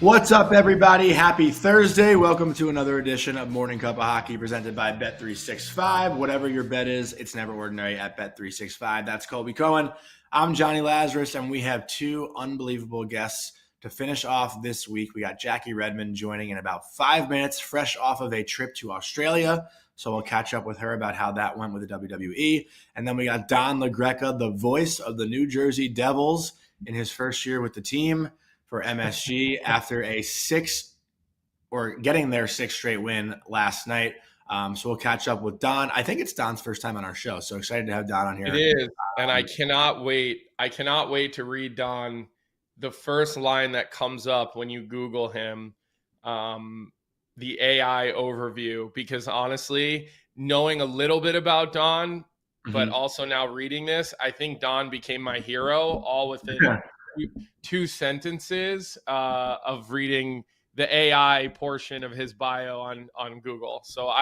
What's up, everybody? Happy Thursday. Welcome to another edition of Morning Cuppa Hockey presented by Bet365. Whatever your bet is, it's never ordinary at Bet365. That's Colby Cohen. I'm Johnny Lazarus, and we have two unbelievable guests to finish off this week. We got Jackie Redmond joining in about 5 minutes, fresh off of a trip to Australia. So we'll catch up with her about how that went with the WWE. And then we got Don La Greca, the voice of the New Jersey Devils in his first year with the team for MSG after getting their sixth straight win last night. So we'll catch up with Don. I think it's Don's first time on our show, so excited to have Don on here. It is, and I cannot wait. I cannot wait to read Don the first line that comes up when you Google him, the AI overview, because honestly, knowing a little bit about Don, but also now reading this, I think Don became my hero all within two sentences of reading the AI portion of his bio on Google. So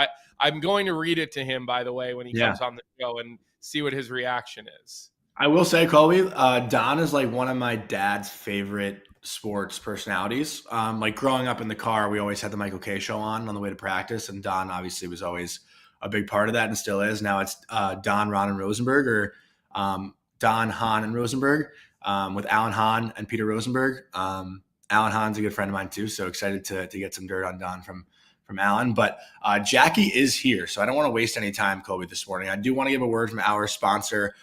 I'm going to read it to him, by the way, when he comes on the show and see what his reaction is. I will say, Colby, Don is like one of my dad's favorite sports personalities. Like growing up in the car, we always had the Michael Kay show on the way to practice, and Don obviously was always a big part of that and still is. Now it's Don, Ron, and Rosenberg, or Don, Hahn, and Rosenberg. With Alan Hahn and Peter Rosenberg. Alan Hahn's a good friend of mine too, so excited to get some dirt on Don from Alan. But Jackie is here, so I don't want to waste any time, Colby, this morning. I do want to give a word from our sponsor,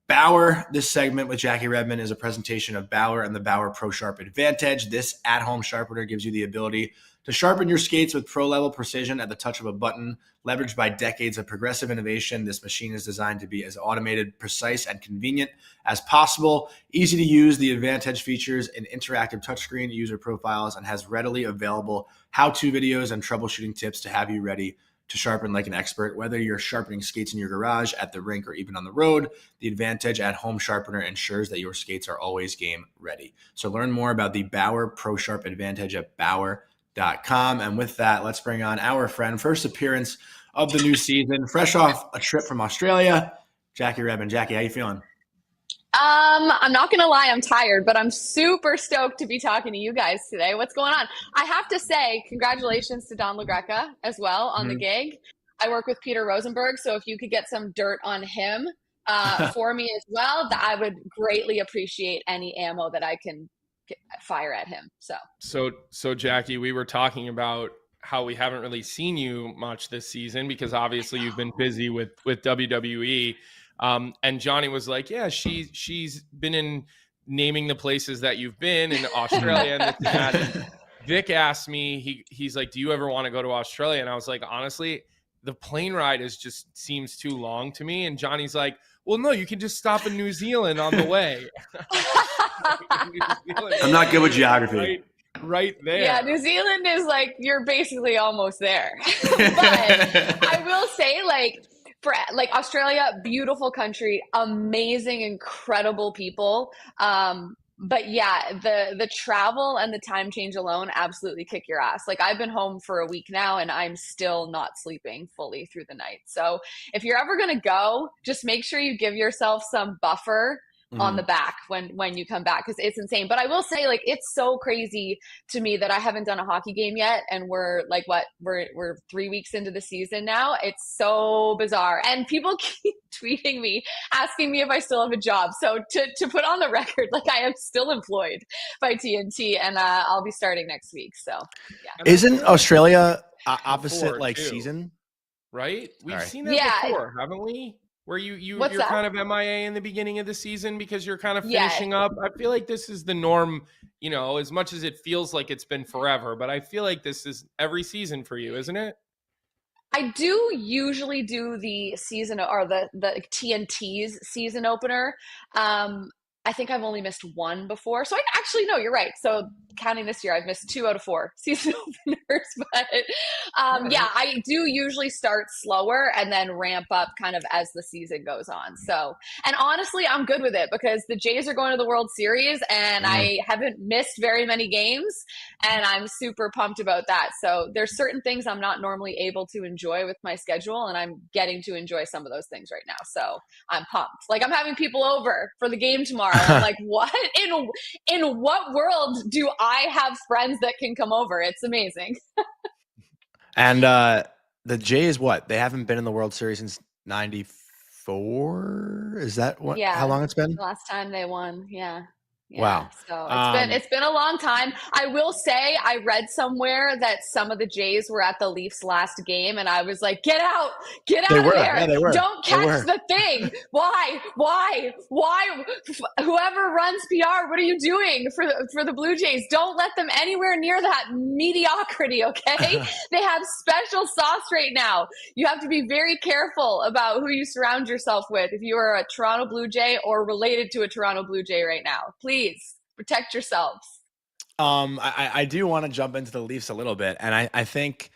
Bauer. This segment with Jackie Redmond is a presentation of Bauer and the Bauer Pro Sharp Advantage. This at-home sharpener gives you the ability to sharpen your skates with pro-level precision at the touch of a button. Leveraged by decades of progressive innovation, this machine is designed to be as automated, precise, and convenient as possible. Easy to use, the Advantage features an interactive touchscreen, user profiles, and has readily available how-to videos and troubleshooting tips to have you ready to sharpen like an expert. Whether you're sharpening skates in your garage, at the rink, or even on the road, the Advantage at-home sharpener ensures that your skates are always game ready. So learn more about the Bauer Pro Sharp Advantage at Bauer.com. And with that, let's bring on our friend, first appearance of the new season, fresh off a trip from Australia, Jackie Redmond. Jackie, how you feeling? I'm not going to lie, I'm tired, but I'm super stoked to be talking to you guys today. What's going on? I have to say, congratulations to Don La Greca as well on the gig. I work with Peter Rosenberg, so if you could get some dirt on him for me as well, that I would greatly appreciate any ammo that I can fire at him. So Jackie, we were talking about how we haven't really seen you much this season because obviously you've been busy with WWE. And Jonny was like, yeah, she's been in naming the places that you've been in Australia and this and that. And Vic asked me, he's like, do you ever want to go to Australia? And I was like, honestly, the plane ride seems too long to me. And Johnny's like, well, no, you can just stop in New Zealand on the way. I'm not good with geography. Right there. Yeah, New Zealand is like, you're basically almost there. But I will say, for Australia, beautiful country, amazing, incredible people. But yeah, the travel and the time change alone absolutely kick your ass. Like, I've been home for a week now and I'm still not sleeping fully through the night. So if you're ever going to go, just make sure you give yourself some buffer on the back when you come back, because it's insane. But I will say, it's so crazy to me that I haven't done a hockey game yet, and we're 3 weeks into the season now. It's so bizarre, and people keep tweeting me asking me if I still have a job. So to put on the record, I am still employed by TNT, and I'll be starting next week. So yeah. Isn't Australia opposite season? Right? We've seen that before, haven't we? Where you're kind of MIA in the beginning of the season because you're kind of finishing up. I feel like this is the norm, as much as it feels like it's been forever, but I feel like this is every season for you, isn't it? I do usually do the season or the TNT's season opener. I think I've only missed one before. So no, you're right. So counting this year, I've missed 2 out of 4 season openers. But I do usually start slower and then ramp up kind of as the season goes on. So, and honestly, I'm good with it because the Jays are going to the World Series and I haven't missed very many games, and I'm super pumped about that. So there's certain things I'm not normally able to enjoy with my schedule, and I'm getting to enjoy some of those things right now. So I'm pumped. I'm having people over for the game tomorrow. I'm like, what? In what world do I have friends that can come over. It's amazing. And the Jays, what? They haven't been in the World Series since '94. Is that what? Yeah. How long it's been? The last time they won. Yeah. Wow. So it's been a long time. I will say I read somewhere that some of the Jays were at the Leafs last game, and I was like, get out of there. Yeah, they were. Don't catch the thing. Why? Whoever runs PR, what are you doing for the Blue Jays? Don't let them anywhere near that mediocrity, okay? They have special sauce right now. You have to be very careful about who you surround yourself with if you are a Toronto Blue Jay or related to a Toronto Blue Jay right now. Please protect yourselves. I do want to jump into the Leafs a little bit, and I think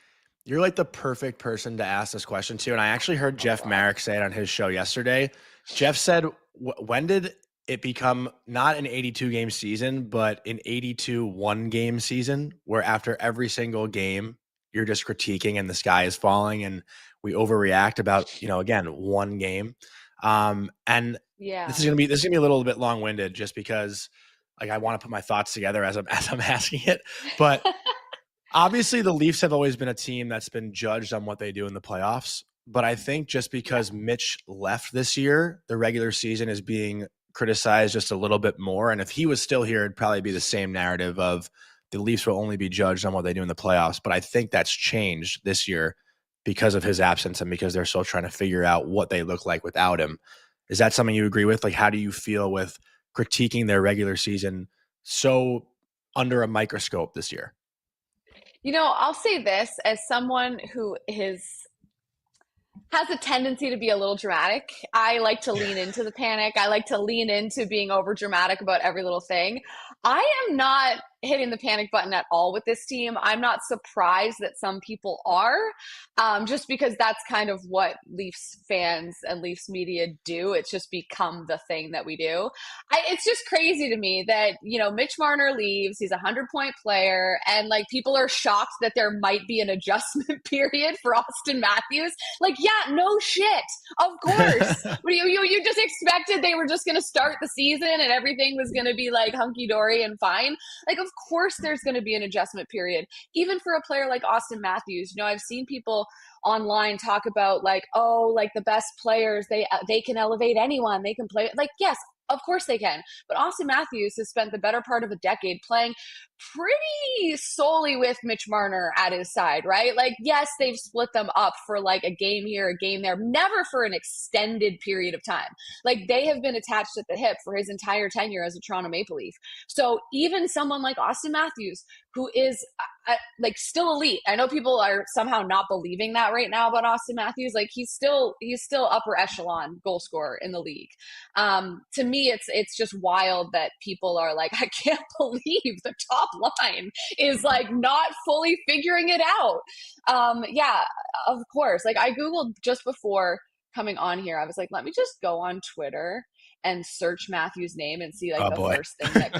you're like the perfect person to ask this question to. And I actually heard Jeff Marek say it on his show yesterday. Jeff said, when did it become not an 82 game season, but an 82 one-game season where after every single game, you're just critiquing and the sky is falling and we overreact about, again, one game. And this is gonna be a little bit long-winded just because like I want to put my thoughts together as I'm asking it. But obviously the Leafs have always been a team that's been judged on what they do in the playoffs. But I think just because Mitch left this year, the regular season is being criticized just a little bit more. And if he was still here, it'd probably be the same narrative of the Leafs will only be judged on what they do in the playoffs. But I think that's changed this year because of his absence and because they're still trying to figure out what they look like without him. Is that something you agree with? Like, how do you feel with critiquing their regular season so under a microscope this year? I'll say this as someone who has a tendency to be a little dramatic. I like to lean into the panic. I like to lean into being over dramatic about every little thing. I am not hitting the panic button at all with this team. I'm not surprised that some people are, just because that's kind of what Leafs fans and Leafs media do. It's just become the thing that we do. It's just crazy to me that, Mitch Marner leaves. He's a 100-point player. And like people are shocked that there might be an adjustment period for Auston Matthews. Like, yeah, no shit. Of course. you just expected they were just going to start the season and everything was going to be like hunky-dory and fine. Like, of course there's going to be an adjustment period, even for a player like Auston Matthews. I've seen people online talk about like, oh, like the best players, they can elevate anyone. They can play. Like, yes, of course they can. But Auston Matthews has spent the better part of a decade playing pretty solely with Mitch Marner at his side, right? Like, yes, they've split them up for like a game here, a game there, never for an extended period of time. Like, they have been attached at the hip for his entire tenure as a Toronto Maple Leaf. So even someone like Auston Matthews, who is like still elite. I know people are somehow not believing that right now about Auston Matthews. Like, he's still upper echelon goal scorer in the league. To me, it's just wild that people are like, I can't believe the top line is like not fully figuring it out. Yeah, of course. Like, I Googled just before coming on here, I was like, let me just go on Twitter and search Matthew's name and see like first thing that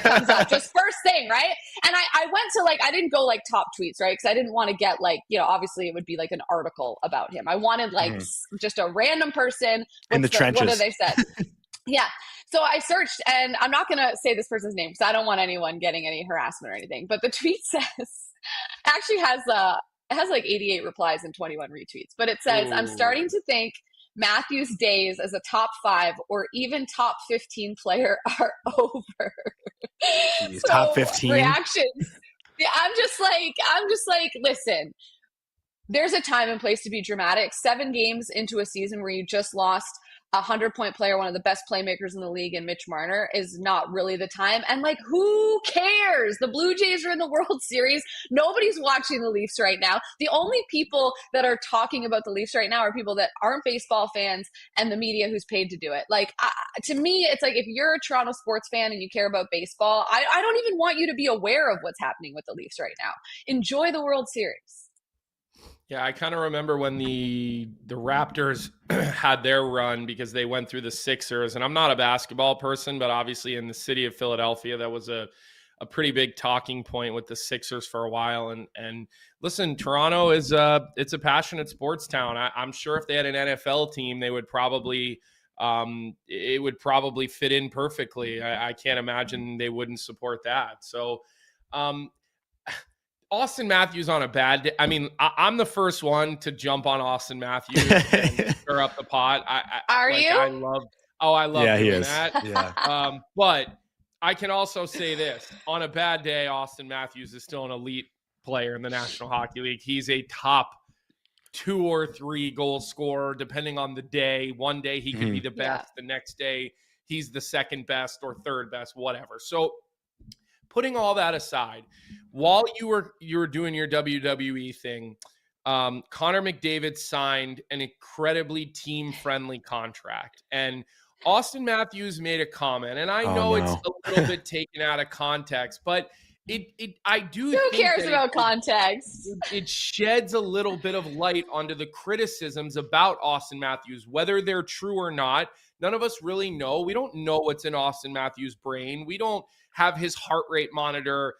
comes up, just first thing, right? And I went to like, I didn't go like top tweets, right? Because I didn't want to get like, obviously it would be like an article about him. I wanted like just a random person in the trenches. What have they said? Yeah. So I searched, and I'm not going to say this person's name because I don't want anyone getting any harassment or anything. But the tweet actually has like 88 replies and 21 retweets. But it says, I'm starting to think Matthews' days as a top 5 or even top 15 player are over. Jeez, so, top 15 reactions. Yeah, I'm just like, listen, there's a time and place to be dramatic. 7 games into a season where you just lost a 100-point player, one of the best playmakers in the league, and Mitch Marner is not really the time. And like, who cares? The Blue Jays are in the World Series. Nobody's watching the Leafs right now. The only people that are talking about the Leafs right now are people that aren't baseball fans and the media who's paid to do it. Like, to me, it's like, if you're a Toronto sports fan and you care about baseball, I don't even want you to be aware of what's happening with the Leafs right now. Enjoy the World Series. Yeah, I kind of remember when the Raptors had their run because they went through the Sixers. And I'm not a basketball person, but obviously in the city of Philadelphia, that was a pretty big talking point with the Sixers for a while. And listen, Toronto is it's a passionate sports town. I'm sure if they had an NFL team, they would probably it would probably fit in perfectly. I can't imagine they wouldn't support that. So Auston Matthews on a bad day. I mean, I'm the first one to jump on Auston Matthews and stir up the pot. Are you? I love doing that. Yeah. But I can also say this. On a bad day, Auston Matthews is still an elite player in the National Hockey League. He's a top 2 or 3 goal scorer, depending on the day. One day he could be the best. The next day he's the second best or third best, whatever. So putting all that aside, while you were doing your WWE thing, Connor McDavid signed an incredibly team-friendly contract. And Auston Matthews made a comment, and I know it's a little bit taken out of context, but I do Who cares about context? It sheds a little bit of light onto the criticisms about Auston Matthews, whether they're true or not. None of us really know. We don't know what's in Auston Matthews' brain. We don't have his heart rate monitor.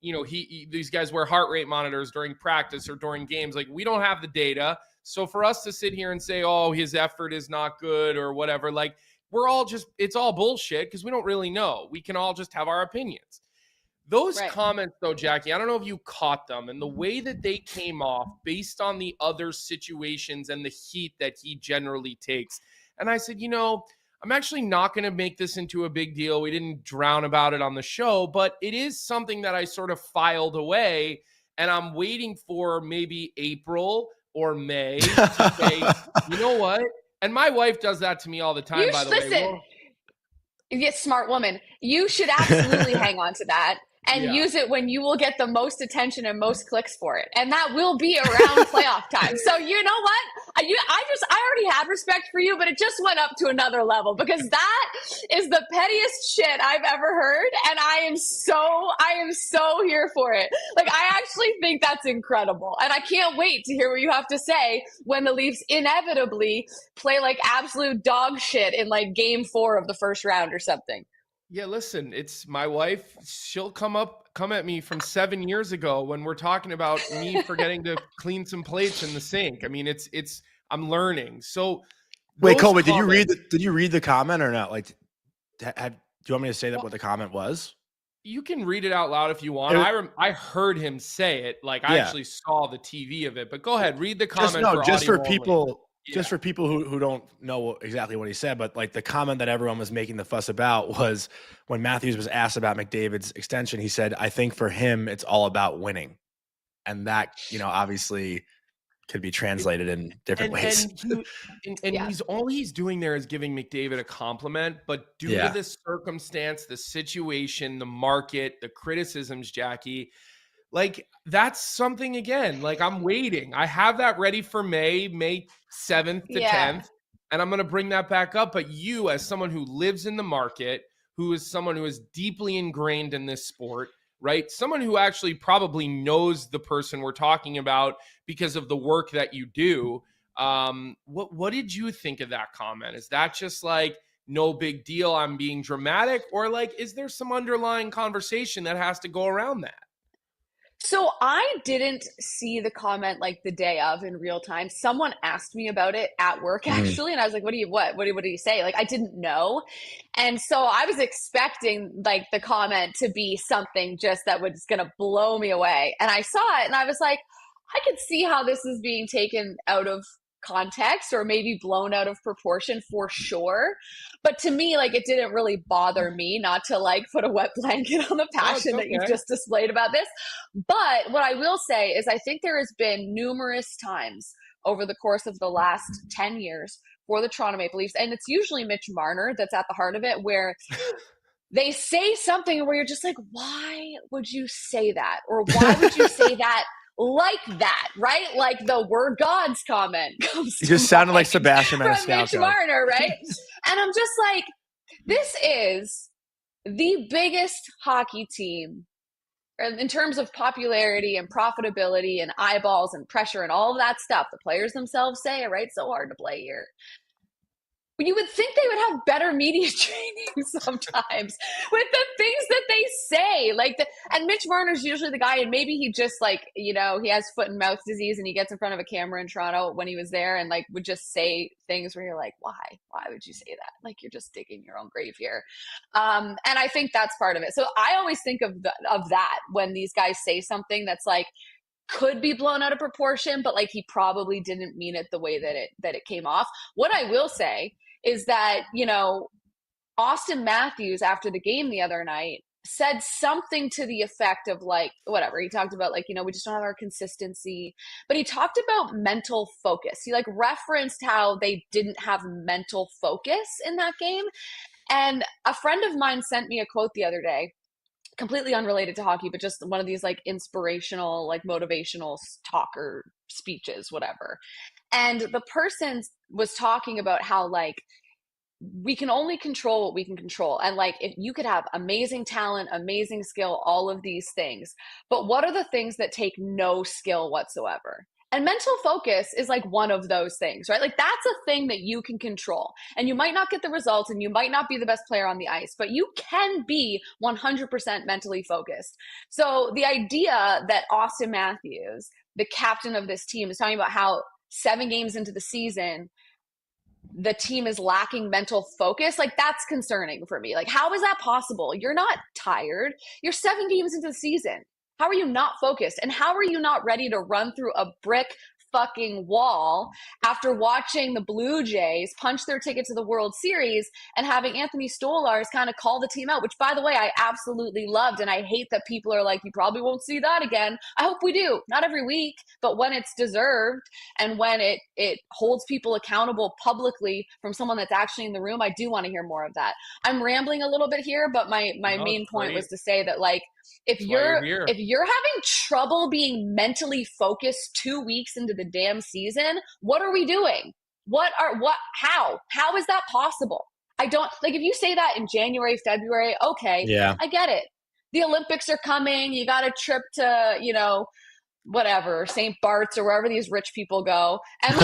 These guys wear heart rate monitors during practice or during games. Like, we don't have the data. So for us to sit here and say, oh, his effort is not good or whatever, like, it's all bullshit because we don't really know. We can all just have our opinions. Those comments, though, Jackie, I don't know if you caught them, and the way that they came off based on the other situations and the heat that he generally takes. And I said, I'm actually not going to make this into a big deal. We didn't drown about it on the show, but it is something that I sort of filed away, and I'm waiting for maybe April or May to say, you know what? And my wife does that to me all the time, by the way. Yes, smart woman. You should absolutely hang on to that and use it when you will get the most attention and most clicks for it. And that will be around playoff time. So you know what? I already had respect for you, but it just went up to another level because that is the pettiest shit I've ever heard. And I am so here for it. Like, I actually think that's incredible. And I can't wait to hear what you have to say when the Leafs inevitably play like absolute dog shit in like game 4 of the first round or something. Yeah, listen, it's my wife. She'll come at me from 7 years ago when we're talking about me forgetting to clean some plates in the sink. I mean, I'm learning. So wait, Colby, did you read the comment or not? Like, do you want me to say what the comment was? You can read it out loud if you want. I heard him say it. Like, I actually saw the TV of it, but go ahead, read the comment. Just for people. Yeah. Just for people who don't know exactly what he said, but like the comment that everyone was making the fuss about was when Matthews was asked about McDavid's extension, he said, I think for him, it's all about winning. And that, obviously could be translated in different ways. And all he's doing there is giving McDavid a compliment, but due to this circumstance, the situation, the market, the criticisms, Jackie, like, that's something, again, like, I'm waiting. I have that ready for May 7th to 10th, and I'm going to bring that back up. But you, as someone who lives in the market, who is someone who is deeply ingrained in this sport, right? Someone who actually probably knows the person we're talking about because of the work that you do. What did you think of that comment? Is that just like, no big deal, I'm being dramatic? Or like, is there some underlying conversation that has to go around that? So I didn't see the comment like the day of in real time. Someone asked me about it at work actually, and I was like, what do you say? Like, I didn't know. And so I was expecting like the comment to be something just that was going to blow me away. And I saw it and I was like, I could see how this is being taken out of context or maybe blown out of proportion for sure. But to me, like, it didn't really bother me not to like put a wet blanket on the passion that you've just displayed about this. But what I will say is I think there has been numerous times over the course of the last 10 years for the Toronto Maple Leafs, and it's usually Mitch Marner that's at the heart of it, where they say something where you're just like, why would you say that? Or why would you say that like that, right? Like the "we're gods" comment comes to just sounded like Sebastian from Mitch Marner, right? And I'm just like, this is the biggest hockey team in terms of popularity and profitability and eyeballs and pressure and all of that stuff. The players themselves say, right? So hard to play here. you would think they would have better media training sometimes with the things that they say. And Mitch Marner's usually the guy, and maybe he just he has foot and mouth disease and he gets in front of a camera in Toronto when he was there and would just say things where you're like, why would you say that? You're just digging your own grave here. And I think that's part of it. So I always think of that when these guys say something that's could be blown out of proportion, but he probably didn't mean it the way that it came off. What I will say is that, Auston Matthews after the game the other night said something to the effect of whatever. He talked about we just don't have our consistency, but he talked about mental focus. He referenced how they didn't have mental focus in that game. And a friend of mine sent me a quote the other day, completely unrelated to hockey, but just one of these inspirational, motivational talker speeches, whatever. And the person was talking about how we can only control what we can control. And if you could have amazing talent, amazing skill, all of these things, but what are the things that take no skill whatsoever? And mental focus is one of those things, right? That's a thing that you can control. And you might not get the results and you might not be the best player on the ice, but you can be 100% mentally focused. So the idea that Auston Matthews, the captain of this team, is talking about how 7 games into the season, the team is lacking mental focus, that's concerning for me. How is that possible? You're not tired. You're 7 games into the season. How are you not focused? And how are you not ready to run through a brick fucking wall after watching the Blue Jays punch their ticket to the World Series and having Anthony Stolarz kind of call the team out, which, by the way, I absolutely loved. And I hate that people are you probably won't see that again. I hope we do. Not every week, but when it's deserved and when it holds people accountable publicly from someone that's actually in the room, I do want to hear more of that. I'm rambling a little bit here, but my main point was to say that if you're having trouble being mentally focused 2 weeks into the damn season, what are we doing? How is that possible? I don't if you say that in January, February, okay, yeah, I get it. The Olympics are coming. You got a trip to, whatever, St. Bart's or wherever these rich people go. And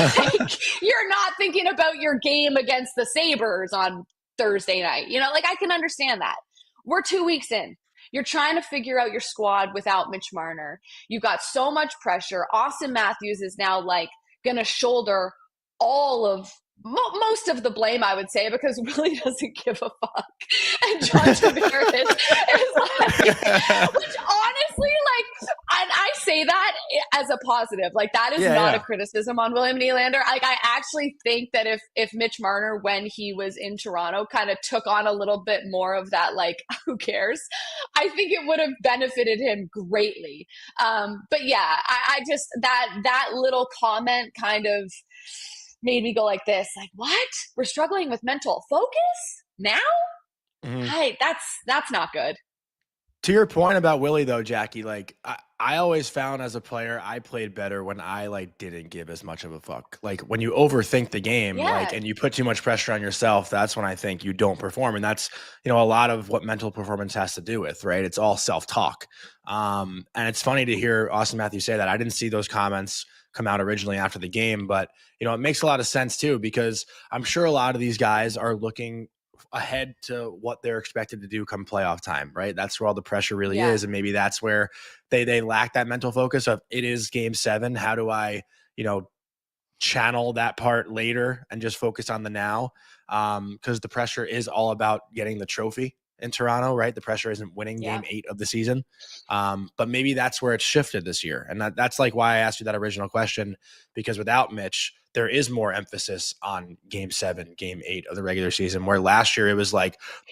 you're not thinking about your game against the Sabres on Thursday night. I can understand that. We're 2 weeks in. You're trying to figure out your squad without Mitch Marner. You've got so much pressure. Auston Matthews is now going to shoulder all of most of the blame, I would say, because Willie doesn't give a fuck. And John Tavares is which honestly, and I say that as a positive. That is not a criticism on William Nylander. I actually think that if Mitch Marner, when he was in Toronto, kind of took on a little bit more of that, who cares? I think it would have benefited him greatly. But yeah, I just, that little comment kind of made me go like this, what? We're struggling with mental focus now? Mm-hmm. That's not good. To your point about Willie though, Jackie, I always found as a player, I played better when I didn't give as much of a fuck. When you overthink the game, and you put too much pressure on yourself, that's when I think you don't perform. And that's, a lot of what mental performance has to do with, right? It's all self-talk. And it's funny to hear Auston Matthews say that. I didn't see those comments come out originally after the game, but it makes a lot of sense too, because I'm sure a lot of these guys are looking ahead to what they're expected to do come playoff time, right? That's where all the pressure really is. And maybe that's where they lack that mental focus of, it is game 7. How do I, channel that part later and just focus on the now? Because the pressure is all about getting the trophy in Toronto, right? The pressure isn't winning game 8 of the season. But maybe that's where it's shifted this year. And that's why I asked you that original question, because without Mitch, there is more emphasis on game 7, game 8 of the regular season, where last year it was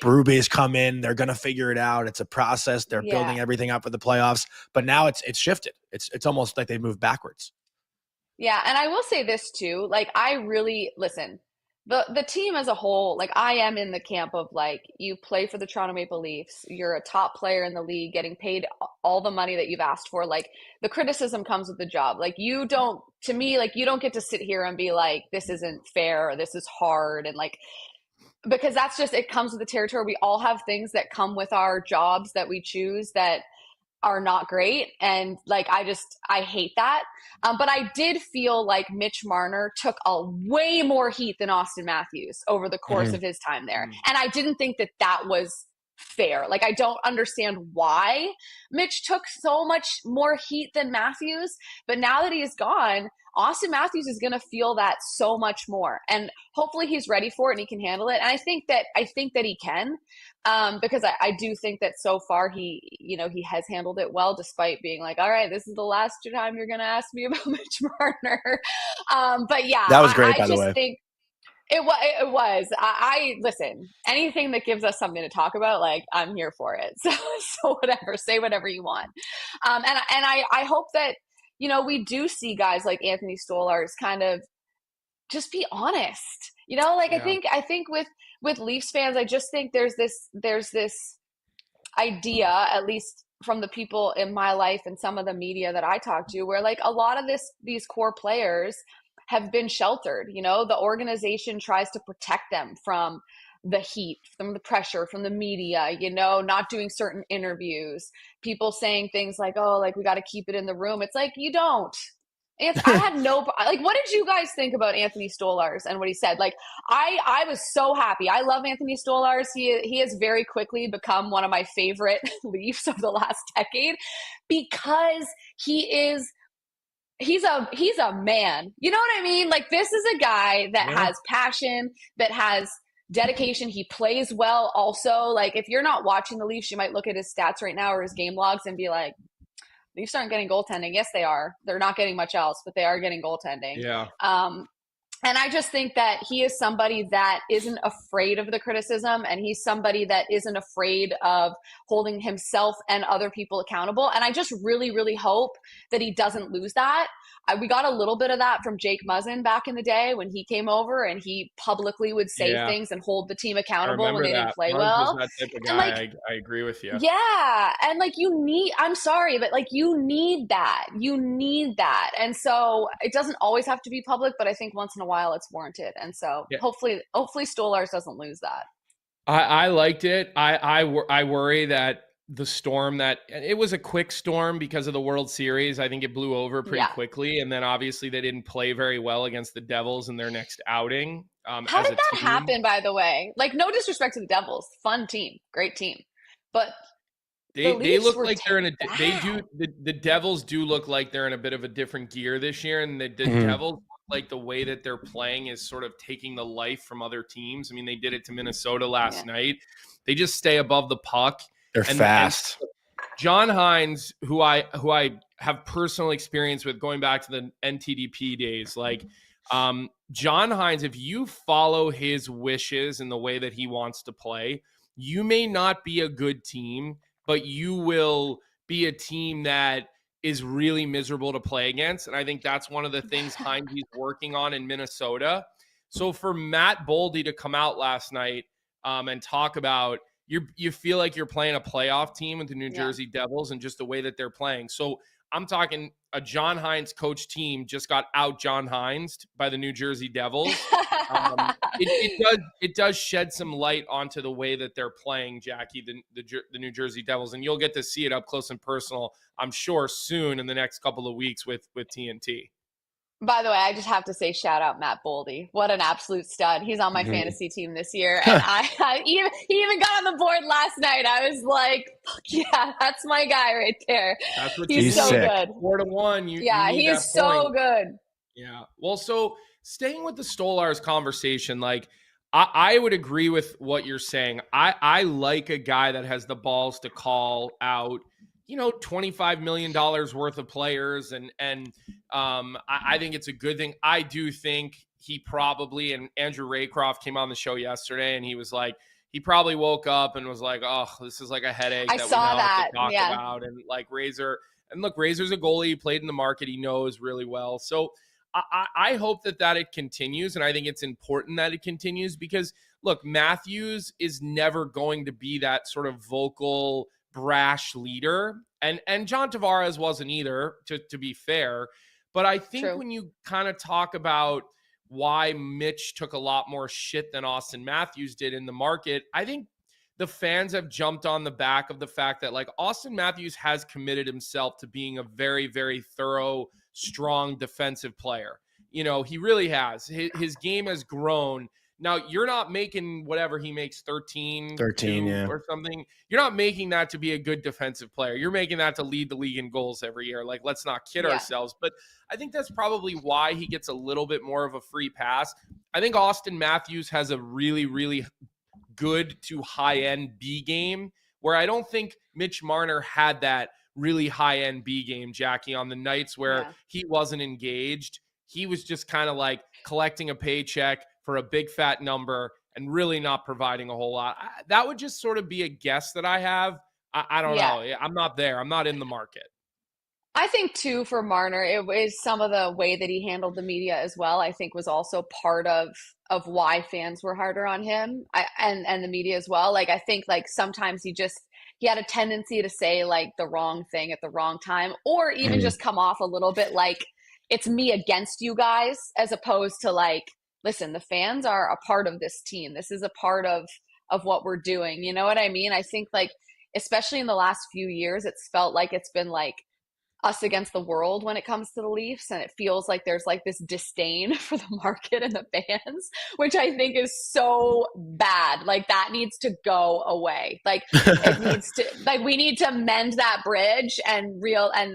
Brubays come in, they're going to figure it out. It's a process. They're building everything up for the playoffs, but now it's shifted. It's almost like they moved backwards. Yeah. And I will say this too, I really listen, the team as a whole, I am in the camp of you play for the Toronto Maple Leafs, you're a top player in the league, getting paid all the money that you've asked for. The criticism comes with the job. You don't get to sit here and be this isn't fair or this is hard. And because that's just, it comes with the territory. We all have things that come with our jobs that we choose that are not great. And like, I hate that. But I did feel like Mitch Marner took a way more heat than Auston Matthews over the course of his time there. And I didn't think that was fair. Like, I don't understand why Mitch took so much more heat than Matthews. But now that he is gone, Auston Matthews is going to feel that so much more, and hopefully he's ready for it and he can handle it. And I think that he can, because I do think that so far he has handled it well, despite being like, all right, this is the last time you're going to ask me about Mitch Marner. But yeah, that was great. By the way, think it was. I listen. Anything that gives us something to talk about, like, I'm here for it. So whatever, say whatever you want. And I hope that, we do see guys like Anthony Stolarz kind of just be honest. Like, yeah. I think with Leafs fans, I just think there's this idea, at least from the people in my life and some of the media that I talk to, where like a lot of these core players have been sheltered. The organization tries to protect them from the heat, from the pressure, from the media, not doing certain interviews, people saying things like, oh, like, we got to keep it in the room. It's like, you don't. I had like, what did you guys think about Anthony Stolarz and what he said? Like, I was so happy. I love Anthony Stolarz. He has very quickly become one of my favorite Leafs of the last decade, because he's a man. You know what I mean? Like, this is a guy that has passion, that has dedication. He plays well also. Like, if you're not watching the Leafs, you might look at his stats right now or his game logs and be like, Leafs aren't getting goaltending. Yes, they are. They're not getting much else, but they are getting goaltending. Yeah. And I just think that he is somebody that isn't afraid of the criticism, and he's somebody that isn't afraid of holding himself and other people accountable. And I just really, really hope that he doesn't lose that. We got a little bit of that from Jake Muzzin back in the day when he came over and he publicly would say things and hold the team accountable when they didn't play well. That type of guy. And like, I agree with you. Yeah. And like, I'm sorry, but like, you need that. And so it doesn't always have to be public, but I think once in a while it's warranted. And so hopefully Stolarz doesn't lose that. I liked it. I worry that the storm, that it was a quick storm because of the World Series. I think it blew over pretty quickly. And then obviously they didn't play very well against the Devils in their next outing. How did that happen, by the way? Like, no disrespect to the Devils. Fun team. Great team. But they look like they're in the Devils do look like they're in a bit of a different gear this year. And the Devils, like, the way that they're playing is sort of taking the life from other teams. I mean, they did it to Minnesota last night. They just stay above the puck. They're fast. And John Hines, who I have personal experience with going back to the NTDP days, like John Hines, if you follow his wishes and the way that he wants to play, you may not be a good team, but you will be a team that is really miserable to play against. And I think that's one of the things Hines is working on in Minnesota. So for Matt Boldy to come out last night and talk about, you feel like you're playing a playoff team with the New Jersey Devils and just the way that they're playing. So I'm talking a John Hines coach team just got out John Hines by the New Jersey Devils. It does shed some light onto the way that they're playing, Jackie, the New Jersey Devils, and you'll get to see it up close and personal, I'm sure, soon in the next couple of weeks with TNT. By the way, I just have to say, shout out Matt Boldy. What an absolute stud. He's on my fantasy team this year. And he even got on the board last night. I was like, fuck yeah, that's my guy right there. That's what he's so sick. good. 4-1. He is so good. Yeah. Well, so staying with the Stolarz conversation, like, I would agree with what you're saying. I like a guy that has the balls to call out, $25 million worth of players. And I think it's a good thing. I do think he probably, and Andrew Raycroft came on the show yesterday and he was like, he probably woke up and was like, oh, this is like a headache I that saw we now have that. to talk about. And like Razor's a goalie. He played in the market. He knows really well. So I hope that it continues. And I think it's important that it continues because, look, Matthews is never going to be that sort of vocal, brash leader. And John Tavares wasn't either, to be fair. But I think when you kind of talk about why Mitch took a lot more shit than Auston Matthews did in the market, I think the fans have jumped on the back of the fact that like Auston Matthews has committed himself to being a very, very thorough, strong defensive player. You know, he really has. His game has grown. Now, you're not making whatever he makes 13 yeah, or something. You're not making that to be a good defensive player. You're making that to lead the league in goals every year. Like, let's not kid ourselves. But I think that's probably why he gets a little bit more of a free pass. I think Auston Matthews has a really, really good to high-end B game, where I don't think Mitch Marner had that really high-end B game, Jackie, on the nights where he wasn't engaged. He was just kind of like collecting a paycheck for a big fat number and really not providing a whole lot. That would just sort of be a guess that I have. I don't know. I'm not there. I'm not in the market. I think too for Marner, it was some of the way that he handled the media as well. I think was also part of why fans were harder on him and the media as well. Like I think like sometimes he had a tendency to say like the wrong thing at the wrong time, or even just come off a little bit like it's me against you guys, as opposed to like, listen, the fans are a part of this team. This is a part of what we're doing. You know what I mean? I think like, especially in the last few years, it's felt like it's been like us against the world when it comes to the Leafs. And it feels like there's like this disdain for the market and the fans, which I think is so bad. Like that needs to go away. Like it needs to, like we need to mend that bridge and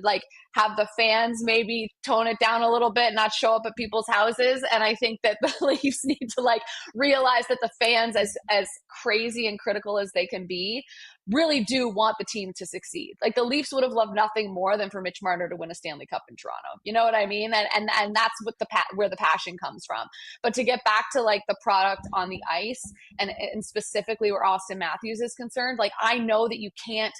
like have the fans maybe tone it down a little bit, not show up at people's houses. And I think that the Leafs need to like realize that the fans, as crazy and critical as they can be, really do want the team to succeed. Like the Leafs would have loved nothing more than for Mitch Marner to win a Stanley Cup in Toronto. You know what I mean? And that's what where the passion comes from. But to get back to like the product on the ice and specifically where Auston Matthews is concerned, like I know that you can't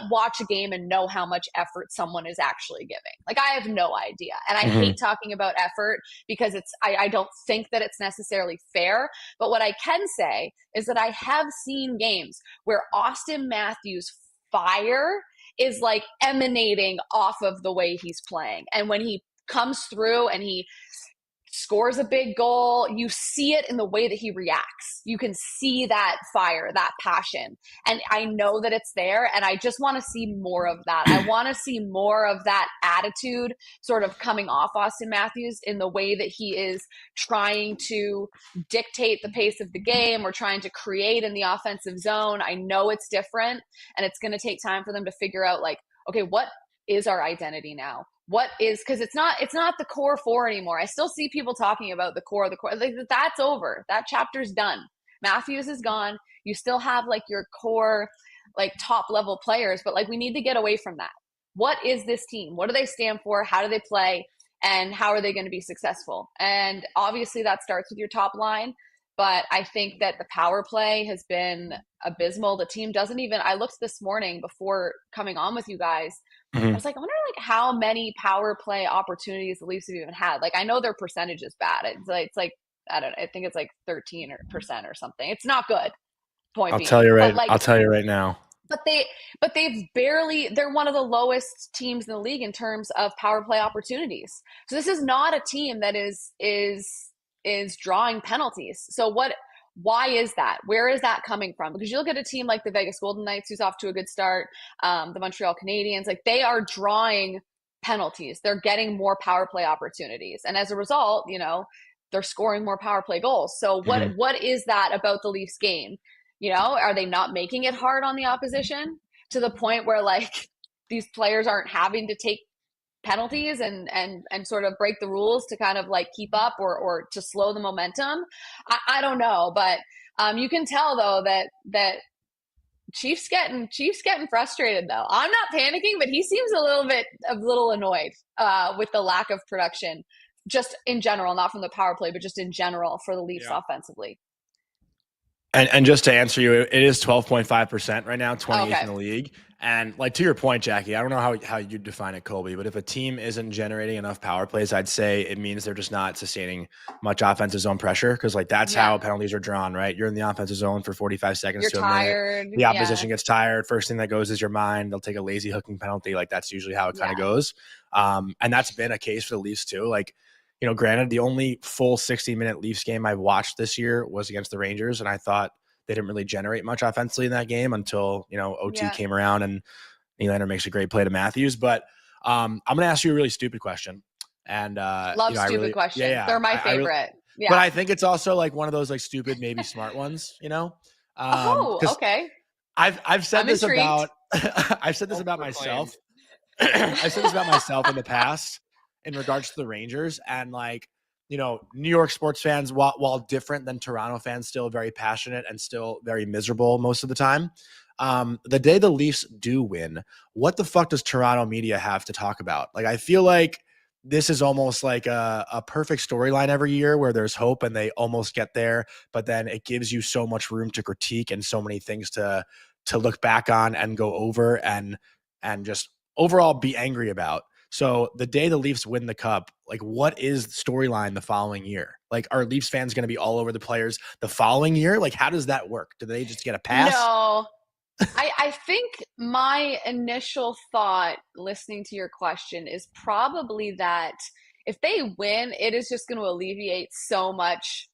watch a game and know how much effort someone is actually giving. Like I have no idea. And I hate talking about effort because I don't think that it's necessarily fair. But what I can say is that I have seen games where Auston Matthews' fire is like emanating off of the way he's playing. And when he comes through and he scores a big goal, you see it in the way that he reacts. You can see that fire, that passion. And I know that it's there, and I just want to see more of that. I want to see more of that attitude sort of coming off Auston Matthews in the way that he is trying to dictate the pace of the game or trying to create in the offensive zone. I know it's different, and it's going to take time for them to figure out like, okay, what is our identity now? What is, because it's not the core four anymore. I still see people talking about the core. Like, that's over. That chapter's done. Matthews is gone. You still have like your core, like top level players, but like we need to get away from that. What is this team? What do they stand for? How do they play? And how are they going to be successful? And obviously that starts with your top line. But I think that the power play has been abysmal. The team doesn't even, I looked this morning before coming on with you guys. I was like, I wonder like how many power play opportunities the Leafs have even had. Like I know their percentage is bad. It's like I don't know. I think it's like 13% or something. It's not good. I'll tell you right now. But they're one of the lowest teams in the league in terms of power play opportunities. So this is not a team that is drawing penalties. So why is that? Where is that coming from? Because you look at a team like the Vegas Golden Knights, who's off to a good start, the Montreal Canadiens, like they are drawing penalties. They're getting more power play opportunities. And as a result, you know, they're scoring more power play goals. So what is that about the Leafs game? You know, are they not making it hard on the opposition to the point where like these players aren't having to take penalties and sort of break the rules to kind of like keep up or to slow the momentum? I don't know, but you can tell though that Chief's getting frustrated though. I'm not panicking, but he seems a little annoyed with the lack of production just in general, not from the power play, but just in general for the Leafs offensively. And just to answer you, it is 12.5% right now, 28th in the league. And like to your point, Jackie, I don't know how you define it, Colby, but if a team isn't generating enough power plays, I'd say it means they're just not sustaining much offensive zone pressure, because like that's how penalties are drawn, right? You're in the offensive zone for 45 seconds to a minute. The opposition gets tired. First thing that goes is your mind. They'll take a lazy hooking penalty. Like that's usually how it kind of goes. And that's been a case for the Leafs too. Like, you know, granted, the only full 60-minute Leafs game I watched this year was against the Rangers, and I thought they didn't really generate much offensively in that game until, OT Yeah. came around and Nylander makes a great play to Matthews. But I'm going to ask you a really stupid question. And Love stupid questions. Yeah, They're my favorite. But I think it's also like one of those like stupid, maybe smart ones, Okay. I've said I'm this intrigued. about I've said this about myself. I've said this about myself in the past in regards to the Rangers, and like, New York sports fans, while different than Toronto fans, still very passionate and still very miserable most of the time. The day the Leafs do win, what the fuck does Toronto media have to talk about? Like, I feel like this is almost like a perfect storyline every year where there's hope and they almost get there, but then it gives you so much room to critique and so many things to look back on and go over and just overall be angry about. So the day the Leafs win the cup, like, what is the storyline the following year? Like, are Leafs fans going to be all over the players the following year? Like, how does that work? Do they just get a pass? No. I think my initial thought listening to your question is probably that if they win, it is just going to alleviate so much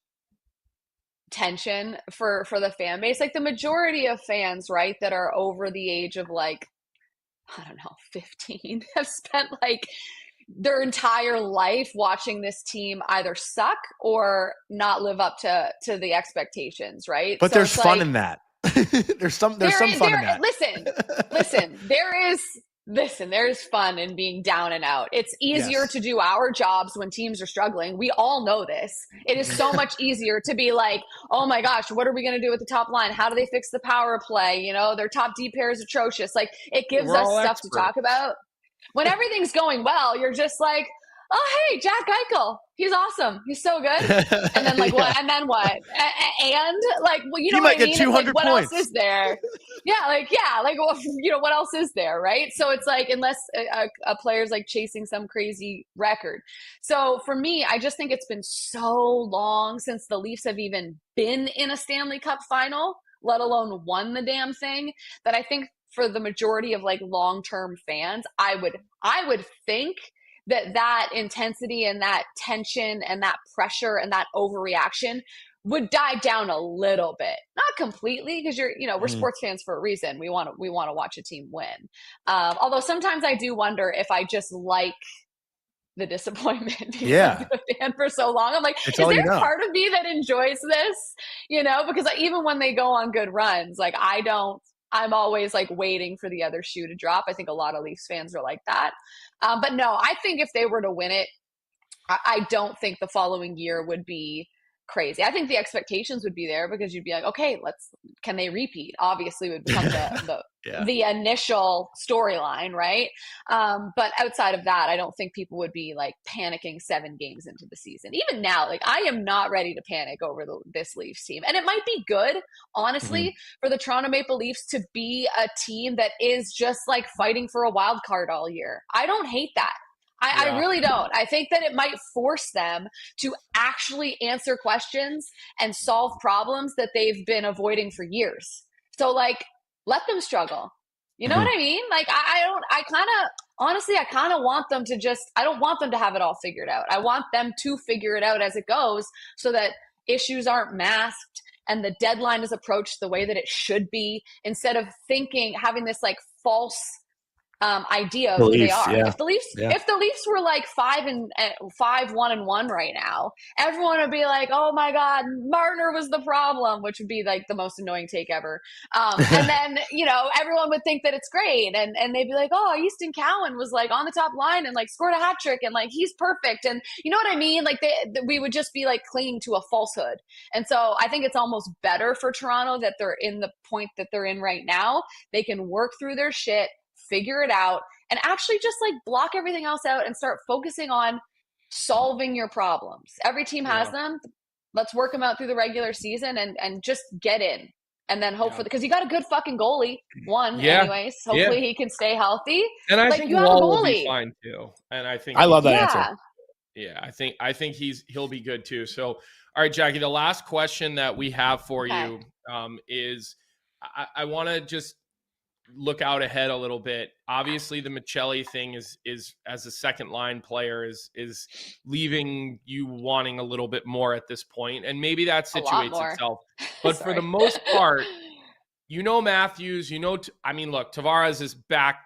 tension for the fan base. Like the majority of fans, right, that are over the age of like, I don't know, 15 have spent like their entire life watching this team either suck or not live up to the expectations, right? But So there's it's fun like, in that. there's some fun in that. Listen, there is fun in being down and out. It's easier Yes. to do our jobs when teams are struggling. We all know this. It is so much easier to be like, oh my gosh, what are we going to do with the top line? How do they fix the power play? Their top D pair is atrocious. Like, it gives us stuff to talk about. When everything's going well, you're just like, oh, hey, Jack Eichel. He's awesome. He's so good. And then like, what? And then what? And like, well, you know what I mean? He might get 200 like, what points. else is there? Well, what else is there, right? So it's like, unless a player's like chasing some crazy record. So for me, I just think it's been so long since the Leafs have even been in a Stanley Cup final, let alone won the damn thing, that I think for the majority of like long-term fans, I would think that intensity and that tension and that pressure and that overreaction would die down a little bit, not completely, because we're sports fans for a reason. We want to watch a team win. Although sometimes I do wonder if I just like the disappointment because I've been a fan for so long. I'm like, is there a part of me that enjoys this? Because even when they go on good runs, like I'm always like waiting for the other shoe to drop. I think a lot of Leafs fans are like that. But no, I think if they were to win it, I don't think the following year would be crazy. I think the expectations would be there because you'd be like, okay, can they repeat? Obviously would become the initial storyline, right? But outside of that, I don't think people would be like panicking 7 games into the season. Even now, like I am not ready to panic over this Leafs team. And it might be good, honestly, for the Toronto Maple Leafs to be a team that is just like fighting for a wild card all year. I don't hate that. I really don't. I think that it might force them to actually answer questions and solve problems that they've been avoiding for years. So like, let them struggle. You know what I mean? Like, I kind of want them to I don't want them to have it all figured out. I want them to figure it out as it goes so that issues aren't masked and the deadline is approached the way that it should be, instead of having this like false idea of who they are. Yeah. If the Leafs were like 5-1-1 right now, everyone would be like, "Oh my God, Marner was the problem," which would be like the most annoying take ever. And then everyone would think that it's great, and they'd be like, "Oh, Easton Cowan was like on the top line and like scored a hat trick, and like he's perfect," and you know what I mean? Like we would just be like clinging to a falsehood. And so I think it's almost better for Toronto that they're in the point that they're in right now. They can work through their shit, figure it out, and actually just like block everything else out and start focusing on solving your problems. Every team has them. Let's work them out through the regular season and just get in. And then hope for because you got a good fucking goalie. Anyways. Hopefully he can stay healthy. And I like, think you have a Wall will goalie. be fine too. And I think I love that answer. Yeah, I think he'll be good too. So, all right, Jackie, the last question that we have for you is I want to just look out ahead a little bit. Obviously, the Michelli thing is as a second line player is leaving you wanting a little bit more at this point, and maybe that A lot situates more. itself. But for the Sorry. most part, Matthews, I mean, look, Tavares is back.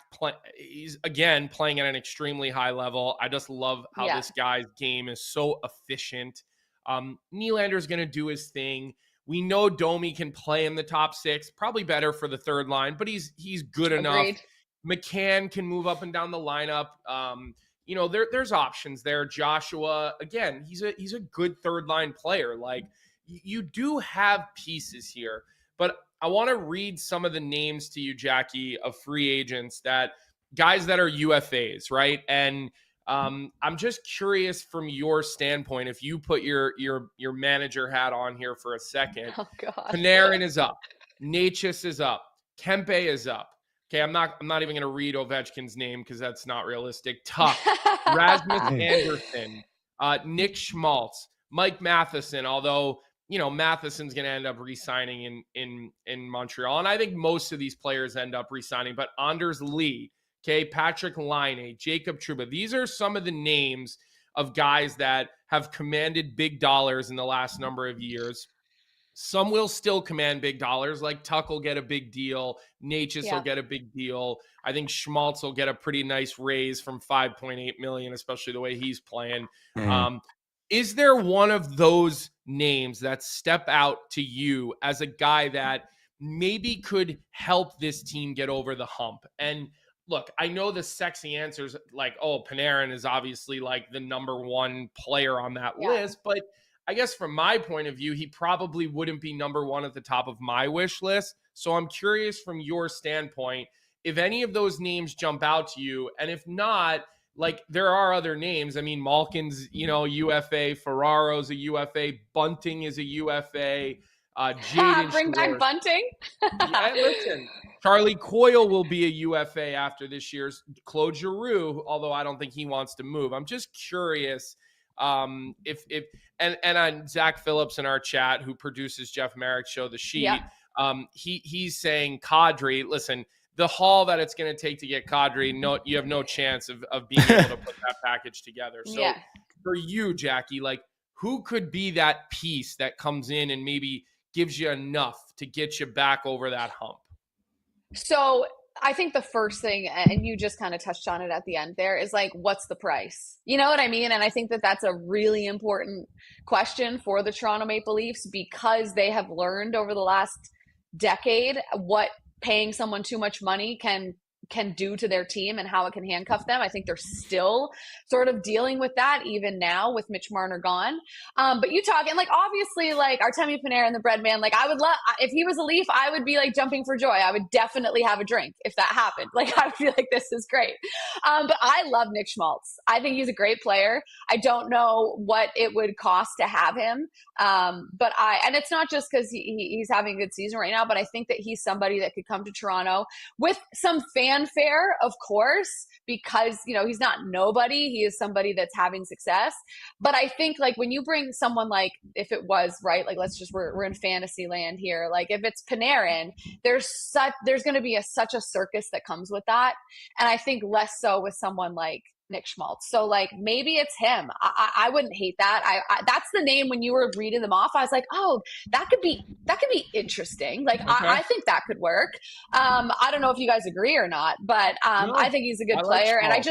He's again playing at an extremely high level. I just love how this guy's game is so efficient. Nylander is going to do his thing. We know Domi can play in the top six, probably better for the third line, but he's good enough. Agreed. McCann can move up and down the lineup. There's options there. Joshua, again, he's a good third line player. Like, you do have pieces here, but I want to read some of the names to you, Jackie, of free agents, that guys that are UFAs, right? And I'm just curious from your standpoint, if you put your manager hat on here for a second. Oh God. Panarin is up. Necas is up. Kempe is up. Okay, I'm not even going to read Ovechkin's name because that's not realistic. Tuck, Rasmus Anderson, Nick Schmaltz, Mike Matheson, although Matheson's going to end up re-signing in Montreal. And I think most of these players end up re-signing, but Anders Lee, okay, Patrick Laine, Jacob Trouba. These are some of the names of guys that have commanded big dollars in the last number of years. Some will still command big dollars, like Tuck will get a big deal. Necas will get a big deal. I think Schmaltz will get a pretty nice raise from $5.8 million, especially the way he's playing. Is there one of those names that step out to you as a guy that maybe could help this team get over the hump? And look, I know the sexy answers like, oh, Panarin is obviously like the number one player on that list, but I guess from my point of view, he probably wouldn't be number one at the top of my wish list. So I'm curious from your standpoint, if any of those names jump out to you, and if not, like, there are other names. I mean, Malkin's, UFA. Ferraro's a UFA. Bunting is a UFA. Jaden Bring back Bunting. Listen, Charlie Coyle will be a UFA after this year's. Claude Giroux, although I don't think he wants to move. I'm just curious and Zach Phillips in our chat, who produces Jeff Merrick's show, The Sheet, he's saying Kadri. Listen, the haul that it's going to take to get Kadri, you have no chance of being able to put that package together. So for you, Jackie, like, who could be that piece that comes in and maybe gives you enough to get you back over that hump? So I think the first thing, and you just kind of touched on it at the end there, is like, what's the price? You know what I mean? And I think that that's a really important question for the Toronto Maple Leafs, because they have learned over the last decade what paying someone too much money can do to their team and how it can handcuff them. I think they're still sort of dealing with that even now with Mitch Marner gone. But you talking, like, obviously, like, Artemi Panarin, the bread man, like, I would love, if he was a Leaf, I would be like jumping for joy. I would definitely have a drink if that happened. Like, I would feel like this is great. But I love Nick Schmaltz. I think he's a great player. I don't know what it would cost to have him. And it's not just because he's having a good season right now, but I think that he's somebody that could come to Toronto with some fanfare, of course, because, he's not nobody. He is somebody that's having success. But I think, like, when you bring someone, like, if it was, right, like, we're in fantasy land here. Like, if it's Panarin, there's going to be such a circus that comes with that. And I think less so with someone like Nick Schmaltz. So, like, maybe it's him. I wouldn't hate that. I that's the name when you were reading them off. I was like, oh, that could be interesting. Like, okay. I think that could work. I don't know if you guys agree or not, but no, I think he's a good player. And I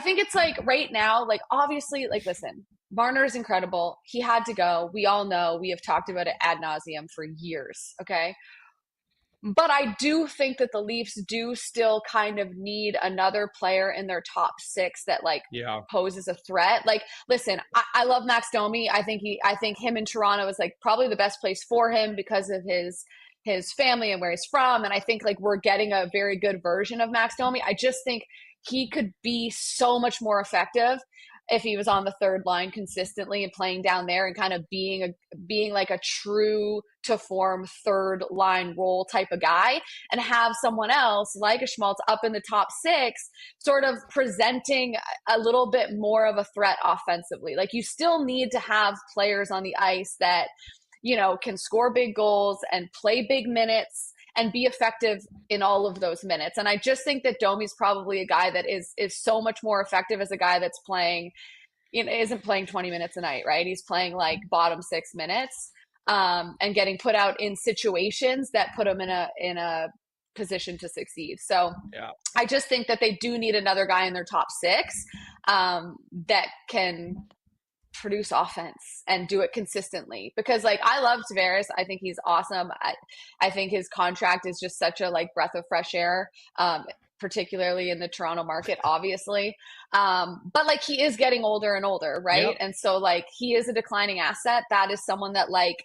think it's like right now, like, obviously, like, listen, Marner is incredible. He had to go. We all know. We have talked about it ad nauseum for years. Okay. But I do think that the Leafs do still kind of need another player in their top six that, like, poses a threat. Like, listen, I love Max Domi. I think him in Toronto is, like, probably the best place for him because of his family and where he's from. And I think, like, we're getting a very good version of Max Domi. I just think he could be so much more effective if he was on the third line consistently and playing down there and kind of being like a true to form third line role type of guy, and have someone else like a Schmaltz up in the top six, sort of presenting a little bit more of a threat offensively. Like, you still need to have players on the ice that, can score big goals and play big minutes and be effective in all of those minutes. And I just think that Domi's probably a guy that is so much more effective as a guy that's playing, isn't playing 20 minutes a night, right? He's playing like bottom 6 minutes, and getting put out in situations that put him in a position to succeed. So yeah. I just think that they do need another guy in their top 6 that can produce offense and do it consistently, because like I love Tavares. I think he's awesome. I think his contract is just such a like breath of fresh air, particularly in the Toronto market, obviously. But like he is getting older and older, right? Yep. And so like he is a declining asset. That is someone that like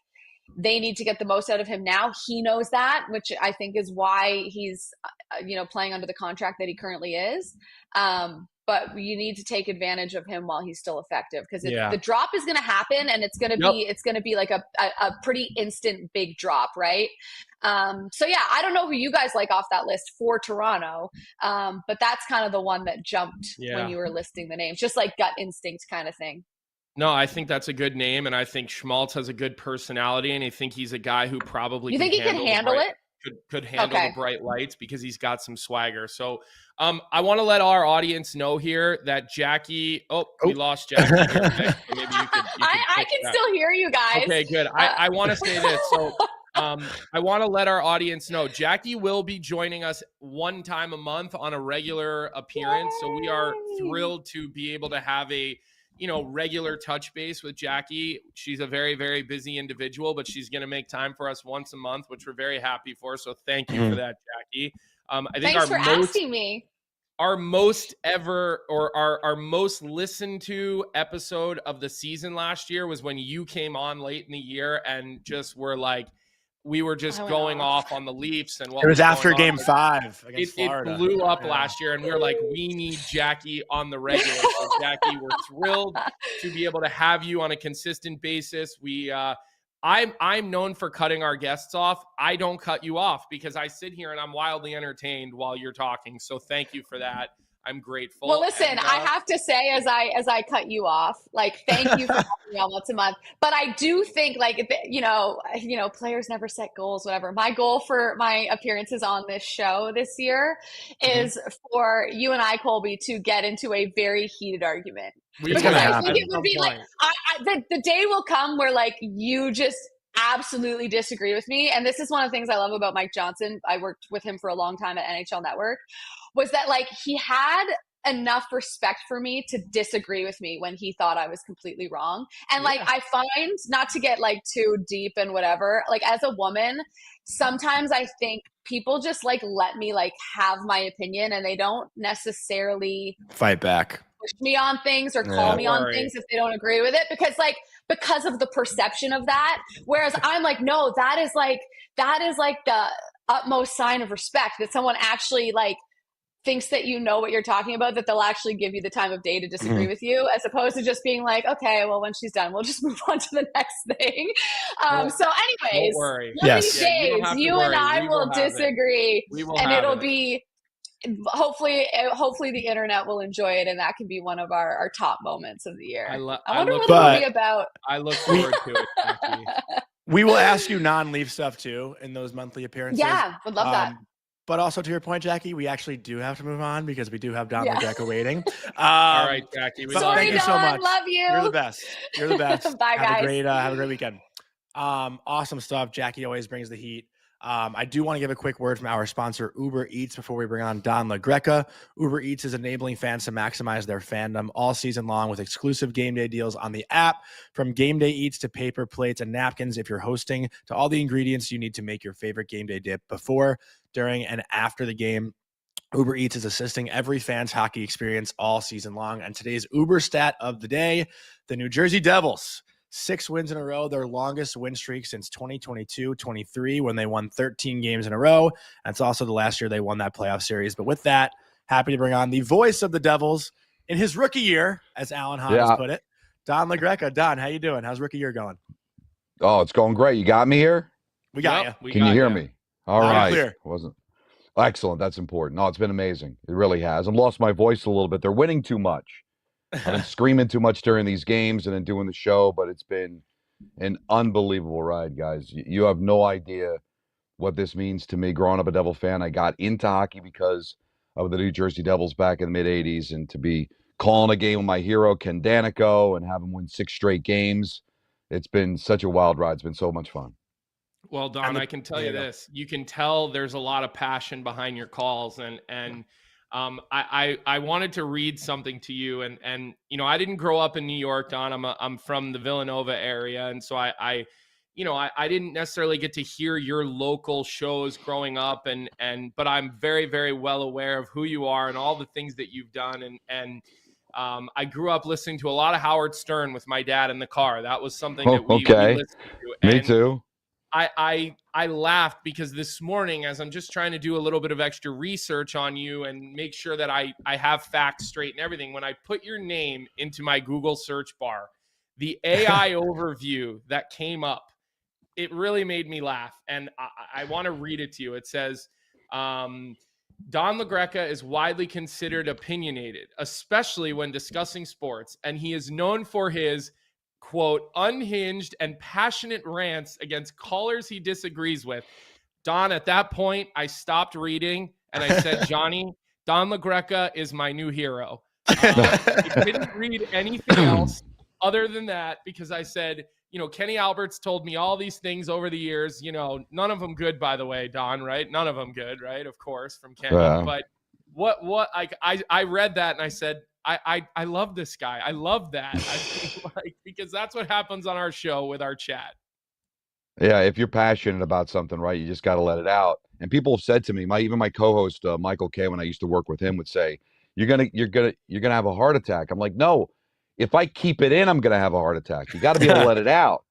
they need to get the most out of him now. He knows that, which I think is why he's, playing under the contract that he currently is. But you need to take advantage of him while he's still effective, because the drop is going to happen, and it's going to be like a pretty instant big drop, right? So yeah, I don't know who you guys like off that list for Toronto, but that's kind of the one that jumped when you were listing the names, just like gut instinct kind of thing. No, I think that's a good name, and I think Schmaltz has a good personality, and I think he's a guy who probably can handle it. Could handle the bright lights because he's got some swagger. So I want to let our audience know here that Jackie, we lost Jackie here today. So maybe you could I can still hear you guys. Okay, good. I want to say this. So I want to let our audience know Jackie will be joining us one time a month on a regular appearance. Yay! So we are thrilled to be able to have a regular touch base with Jackie. She's a very, very busy individual, but she's going to make time for us once a month, which we're very happy for. So thank you for that, Jackie. I think Thanks for asking me. Our most ever, or our most listened to episode of the season last year was when you came on late in the year and just were like, we were just going off on the Leafs and what it was after Game 5 against Florida. It blew up last year, and we were like, we need Jackie on the regular. So Jackie, we're thrilled to be able to have you on a consistent basis. I'm known for cutting our guests off. I don't cut you off because I sit here and I'm wildly entertained while you're talking. So thank you for that. I'm grateful. Well, listen, I have to say, as I cut you off, like, thank you for having me on once a month. But I do think, like, players never set goals, whatever. My goal for my appearances on this show this year is for you and I, Colby, to get into a very heated argument. Because I think it would be like, the day will come where, like, you just absolutely disagree with me. And this is one of the things I love about Mike Johnson. I worked with him for a long time at NHL Network. Was that like he had enough respect for me to disagree with me when he thought I was completely wrong. And like I find, not to get like too deep and whatever, like as a woman, sometimes I think people just like let me like have my opinion and they don't necessarily fight back, push me on things or call me on things if they don't agree with it, because of the perception of that. Whereas I'm like, no, that is like the utmost sign of respect, that someone actually like thinks that you know what you're talking about, that they'll actually give you the time of day to disagree with you, as opposed to just being like, okay, well, when she's done, we'll just move on to the next thing. So anyways, one of these days, you and I will disagree, and it'll be, hopefully the internet will enjoy it, and that can be one of our top moments of the year. I wonder what it'll be about. I look forward to it, Jackie. We will ask you non-Leaf stuff too in those monthly appearances. Yeah, would love that. But also, to your point, Jackie, we actually do have to move on because we do have Don La Greca waiting. All right, Jackie. Thank you so much. Love you. You're the best. You're the best. Bye, guys. Have a great weekend. Awesome stuff. Jackie always brings the heat. I do want to give a quick word from our sponsor, Uber Eats, before we bring on Don La Greca. Uber Eats is enabling fans to maximize their fandom all season long with exclusive game day deals on the app. From game day eats to paper plates and napkins, if you're hosting, to all the ingredients you need to make your favorite game day dip before, during, and after the game. Uber Eats is assisting every fan's hockey experience all season long. And today's Uber stat of the day, the New Jersey Devils. 6 wins in a row, their longest win streak since 2022-23 when they won 13 games in a row. And it's also the last year they won that playoff series. But with that, happy to bring on the voice of the Devils in his rookie year, as Alan Hines put it, Don La Greca. Don, how you doing? How's rookie year going? Oh, it's going great. You got me here? We got you. Can you hear me? All right. Clear. Wasn't excellent. That's important. No, it's been amazing. It really has. I've lost my voice a little bit. They're winning too much. I've been screaming too much during these games and then doing the show, but it's been an unbelievable ride, guys. You have no idea what this means to me growing up a Devil fan. I got into hockey because of the New Jersey Devils back in the mid-'80s, and to be calling a game with my hero, Ken Danico, and have him win 6 straight games, it's been such a wild ride. It's been so much fun. Well, Don, I can tell you this. You can tell there's a lot of passion behind your calls, and I wanted to read something to you, and you know, I didn't grow up in New York, Don. I'm from the Villanova area, and so I didn't necessarily get to hear your local shows growing up, but I'm very, very well aware of who you are and all the things that you've done, and I grew up listening to a lot of Howard Stern with my dad in the car. That was something that we listened to. Me too. I laughed because this morning, as I'm just trying to do a little bit of extra research on you and make sure that I have facts straight and everything, when I put your name into my Google search bar, the AI overview that came up, it really made me laugh. And I want to read it to you. It says, Don La Greca is widely considered opinionated, especially when discussing sports, and he is known for his, quote, unhinged and passionate rants against callers he disagrees with. Don, at that point, I stopped reading and I said, Jonny, Don La Greca is my new hero. I didn't read anything else other than that because I said, you know, Kenny Alberts told me all these things over the years, you know, none of them good, by the way, Don, right? None of them good, right? Of course, from Kenny. Wow. But I read that and I said, I love this guy. I love that. I think, because that's what happens on our show with our chat. Yeah, if you're passionate about something, right, you just got to let it out. And people have said to me, even my co-host Michael K, when I used to work with him, would say, "You're gonna have a heart attack." I'm like, no. If I keep it in, I'm gonna have a heart attack. You got to be able to let it out,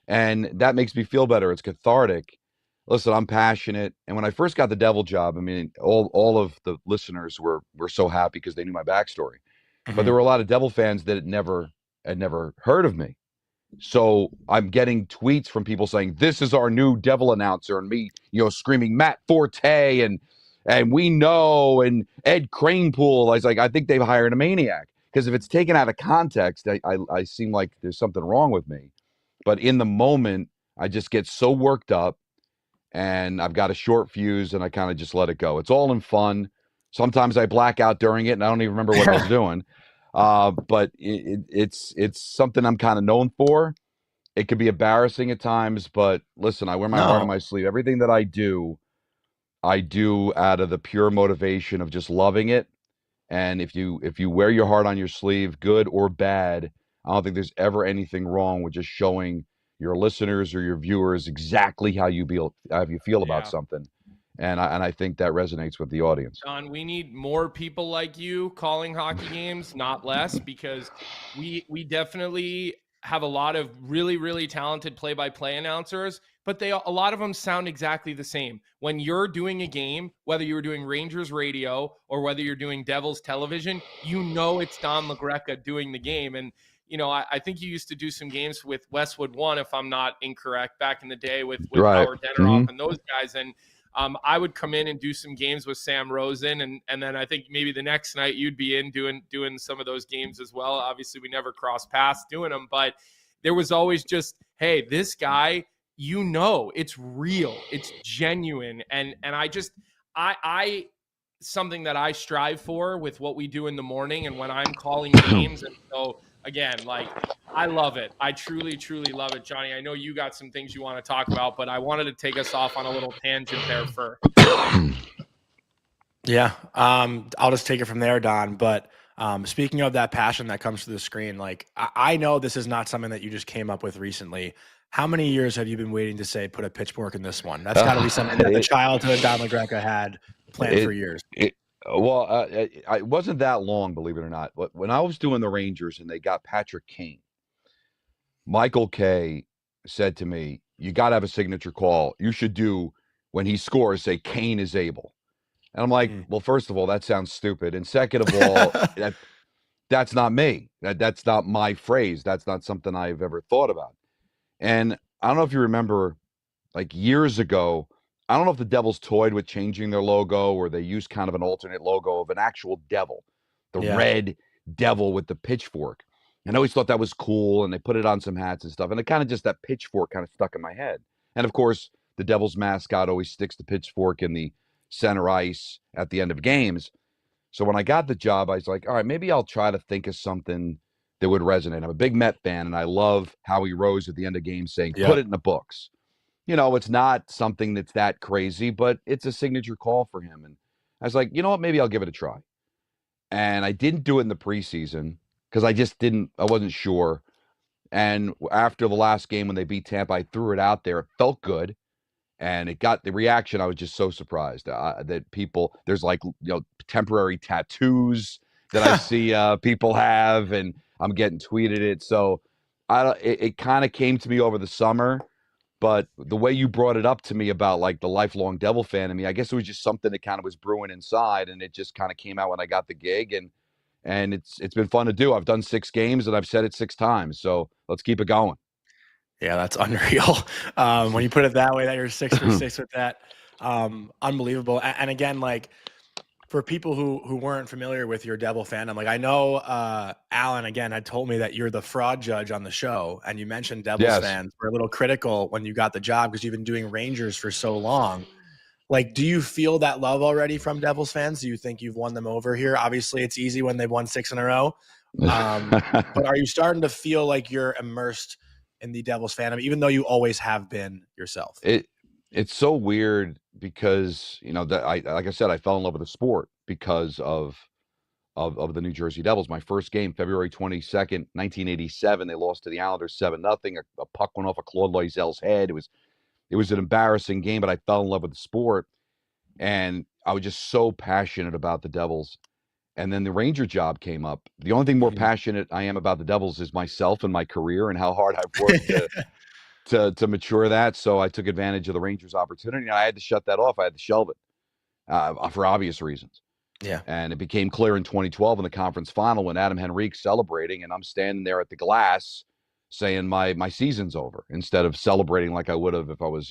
and that makes me feel better. It's cathartic. Listen, I'm passionate, and when I first got the Devil job, I mean, all of the listeners were so happy because they knew my backstory. But there were a lot of Devil fans that had never heard of me. So I'm getting tweets from people saying, "This is our new Devil announcer," and me, you know, screaming Matt Forte and we know, and Ed Cranepool. I was like, I think they've hired a maniac, because if it's taken out of context, I seem like there's something wrong with me. But in the moment, I just get so worked up, and I've got a short fuse, and I kind of just let it go. It's all in fun. Sometimes I black out during it, and I don't even remember what I was doing. But it's something I'm kind of known for. It could be embarrassing at times, but listen, I wear my heart on my sleeve. Everything that I do out of the pure motivation of just loving it. And if you wear your heart on your sleeve, good or bad, I don't think there's ever anything wrong with just showing your listeners or your viewers exactly how you feel about something. And I think that resonates with the audience. Don, we need more people like you calling hockey games, not less, because we definitely have a lot of really, really talented play-by-play announcers, but a lot of them sound exactly the same. When you're doing a game, whether you're doing Rangers radio or whether you're doing Devils television, you know it's Don La Greca doing the game. And you know, I think you used to do some games with Westwood One, if I'm not incorrect, back in the day with Howard Deneroff and those guys. And I would come in and do some games with Sam Rosen, and then I think maybe the next night you'd be in doing some of those games as well. Obviously, we never crossed paths doing them, but there was always just, hey, this guy, you know, it's real, it's genuine, and I something that I strive for with what we do in the morning and when I'm calling games, and so. Again, like, I love it. I truly, truly love it, Jonny. I know you got some things you want to talk about, but I wanted to take us off on a little tangent there first. Yeah, I'll just take it from there, Don. But speaking of that passion that comes to the screen, like, I know this is not something that you just came up with recently. How many years have you been waiting to say, put a pitchfork in this one? That's got to be something that the childhood Don La Greca had planned for years. Well, it wasn't that long, believe it or not. When I was doing the Rangers and they got Patrick Kane, Michael K said to me, "You got to have a signature call. You should do, when he scores, say Kane is able." And I'm like, well, first of all, that sounds stupid. And second of all, that's not me. That's not my phrase. That's not something I've ever thought about. And I don't know if you remember, like years ago, I don't know if the Devils toyed with changing their logo or they used kind of an alternate logo of an actual devil, the red devil with the pitchfork. And I always thought that was cool, and they put it on some hats and stuff. And it kind of just, that pitchfork kind of stuck in my head. And of course, the Devils mascot always sticks the pitchfork in the center ice at the end of games. So when I got the job, I was like, all right, maybe I'll try to think of something that would resonate. I'm a big Met fan, and I love Howie Rose at the end of games saying, put it in the books. It's not something that's that crazy, but it's a signature call for him. And I was like, you know what, maybe I'll give it a try. And I didn't do it in the preseason because I wasn't sure. And after the last game when they beat Tampa, I threw it out there. It felt good. And it got the reaction. I was just so surprised that there's temporary tattoos that I see people have, and I'm getting tweeted it. So it kind of came to me over the summer, but the way you brought it up to me about like the lifelong Devil fan in me, I guess it was just something that kind of was brewing inside, and it just kind of came out when I got the gig, and it's been fun to do. I've done 6 games and I've said it 6 times. So let's keep it going. Yeah, that's unreal. When you put it that way, that you're 6 for 6 with that, unbelievable. And again, like for people who weren't familiar with your Devil fandom, like I know Alan again had told me that you're the fraud judge on the show, and you mentioned Devils fans were a little critical when you got the job because you've been doing Rangers for so long. Like, do you feel that love already from Devils fans? Do you think you've won them over here? Obviously, it's easy when they've won 6 in a row. But are you starting to feel like you're immersed in the Devils fandom, even though you always have been yourself? It's so weird because, like I said, I fell in love with the sport because of the New Jersey Devils. My first game, February 22nd, 1987, they lost to the Islanders 7-0. A puck went off of Claude Loisel's head. It was an embarrassing game, but I fell in love with the sport, and I was just so passionate about the Devils. And then the Ranger job came up. The only thing more passionate I am about the Devils is myself and my career and how hard I've worked to mature that. So I took advantage of the Rangers opportunity, and I had to shut that off. I had to shelve it for obvious reasons. Yeah. And it became clear in 2012 in the conference final when Adam Henrique's celebrating, and I'm standing there at the glass saying my season's over instead of celebrating like I would have if I was,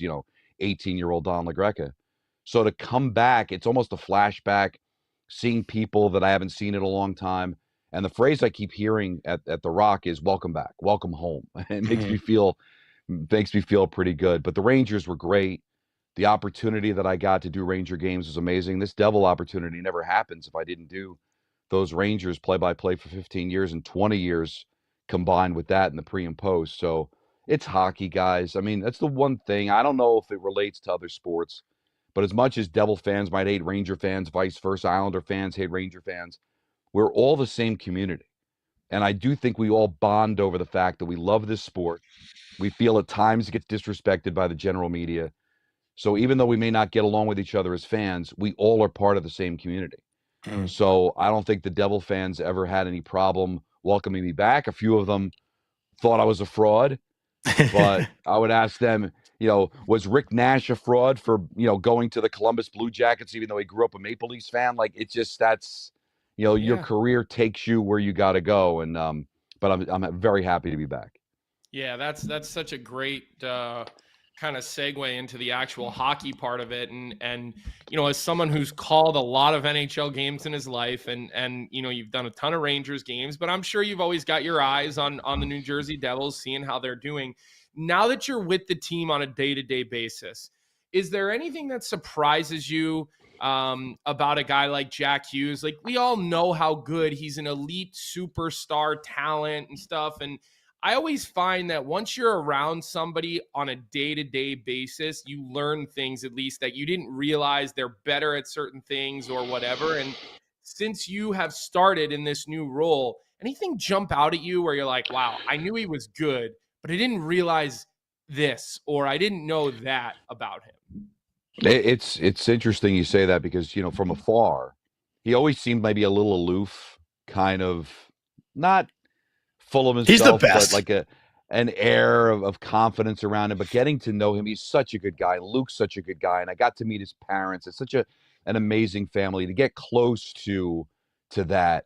18-year-old Don La Greca. So to come back, it's almost a flashback, seeing people that I haven't seen in a long time. And the phrase I keep hearing at the Rock is welcome back, welcome home. It makes me feel pretty good. But the Rangers were great. The opportunity that I got to do Ranger games was amazing. This Devil opportunity never happens if I didn't do those Rangers play-by-play for 15 years and 20 years combined with that in the pre and post. So it's hockey, guys. I mean, that's the one thing. I don't know if it relates to other sports, but as much as Devil fans might hate Ranger fans, vice versa, Islander fans hate Ranger fans, we're all the same community. And I do think we all bond over the fact that we love this sport. We feel at times it gets disrespected by the general media. So even though we may not get along with each other as fans, we all are part of the same community. So I don't think the Devil fans ever had any problem welcoming me back. A few of them thought I was a fraud, but I would ask them, was Rick Nash a fraud for, going to the Columbus Blue Jackets, even though he grew up a Maple Leafs fan? Like, it's just, that's, your career takes you where you got to go. And, but I'm very happy to be back. Yeah, that's such a great kind of segue into the actual hockey part of it. And as someone who's called a lot of NHL games in his life, and you've done a ton of Rangers games, but I'm sure you've always got your eyes on the New Jersey Devils, seeing how they're doing. Now that you're with the team on a day-to-day basis, is there anything that surprises you about a guy like Jack Hughes? Like, we all know how good he's an elite superstar talent and stuff, and I always find that once you're around somebody on a day-to-day basis, you learn things at least that you didn't realize they're better at certain things or whatever. And since you have started in this new role, anything jump out at you where you're like, wow, I knew he was good, but I didn't realize this, or I didn't know that about him? It's interesting you say that because, from afar, he always seemed maybe a little aloof, kind of not full of himself. He's the best. But like an air of confidence around him. But getting to know him, he's such a good guy. Luke's such a good guy. And I got to meet his parents. It's such an amazing family to get close to that.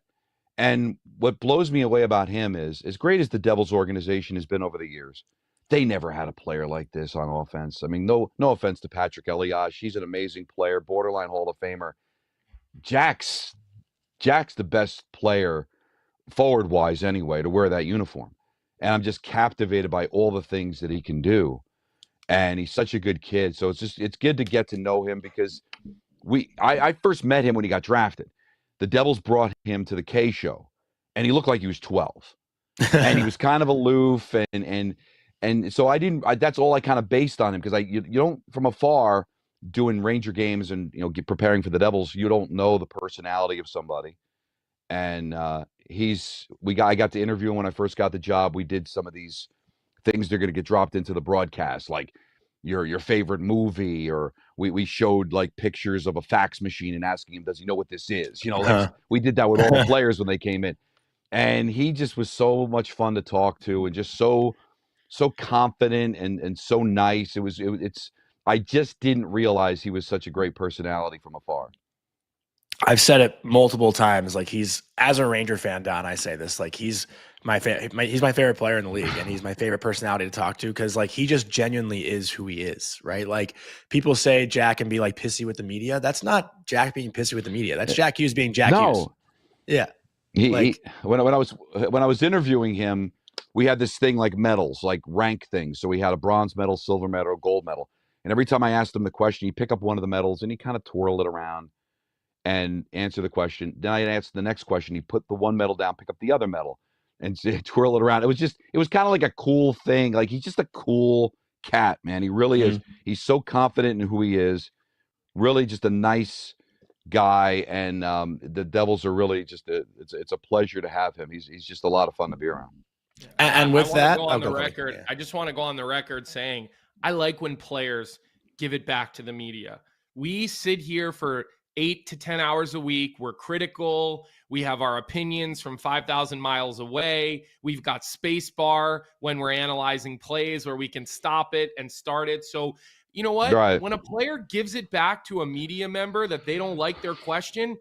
And what blows me away about him is, as great as the Devils organization has been over the years, they never had a player like this on offense. I mean, no offense to Patrick Elias. He's an amazing player, borderline Hall of Famer. Jack's the best player forward-wise anyway to wear that uniform. And I'm just captivated by all the things that he can do. and he's such a good kid. So it's good to get to know him because I first met him when he got drafted. The Devils brought him to the K show, and he looked like he was 12, and he was kind of aloof, and so that's all I kind of based on him because you don't from afar doing Ranger games and preparing for the Devils, you don't know the personality of somebody, and I got to interview him when I first got the job. We did some of these things they're going to get dropped into the broadcast, like your favorite movie, or we showed like pictures of a fax machine and asking him, does he know what this is? We did that with all the players when they came in, and he just was so much fun to talk to and just so confident and so nice. I just didn't realize he was such a great personality from afar. I've said it multiple times. Like he's, as a Ranger fan, Don, I say this, like he's my favorite player in the league, and he's my favorite personality to talk to because like he just genuinely is who he is, right? Like people say Jack can be like pissy with the media. That's not Jack being pissy with the media. That's Jack Hughes being Jack Hughes. Yeah. When I was interviewing him, we had this thing like medals, like rank things. So we had a bronze medal, silver medal, gold medal. And every time I asked him the question, he'd pick up one of the medals and he kind of twirl it around and answer the question. Then I'd ask the next question. He'd put the one medal down, pick up the other medal, and twirl it around. It was kind of like a cool thing. Like he's just a cool cat, man. He really is. He's so confident in who he is. Really just a nice guy. And the Devils are really just it's a pleasure to have him. He's just a lot of fun to be around. And with that, I just want to go on the record saying I like when players give it back to the media. We sit here for 8 to 10 hours a week. We're critical. We have our opinions from 5,000 miles away. We've got space bar when we're analyzing plays where we can stop it and start it. So you know what? Right. When a player gives it back to a media member that they don't like their question,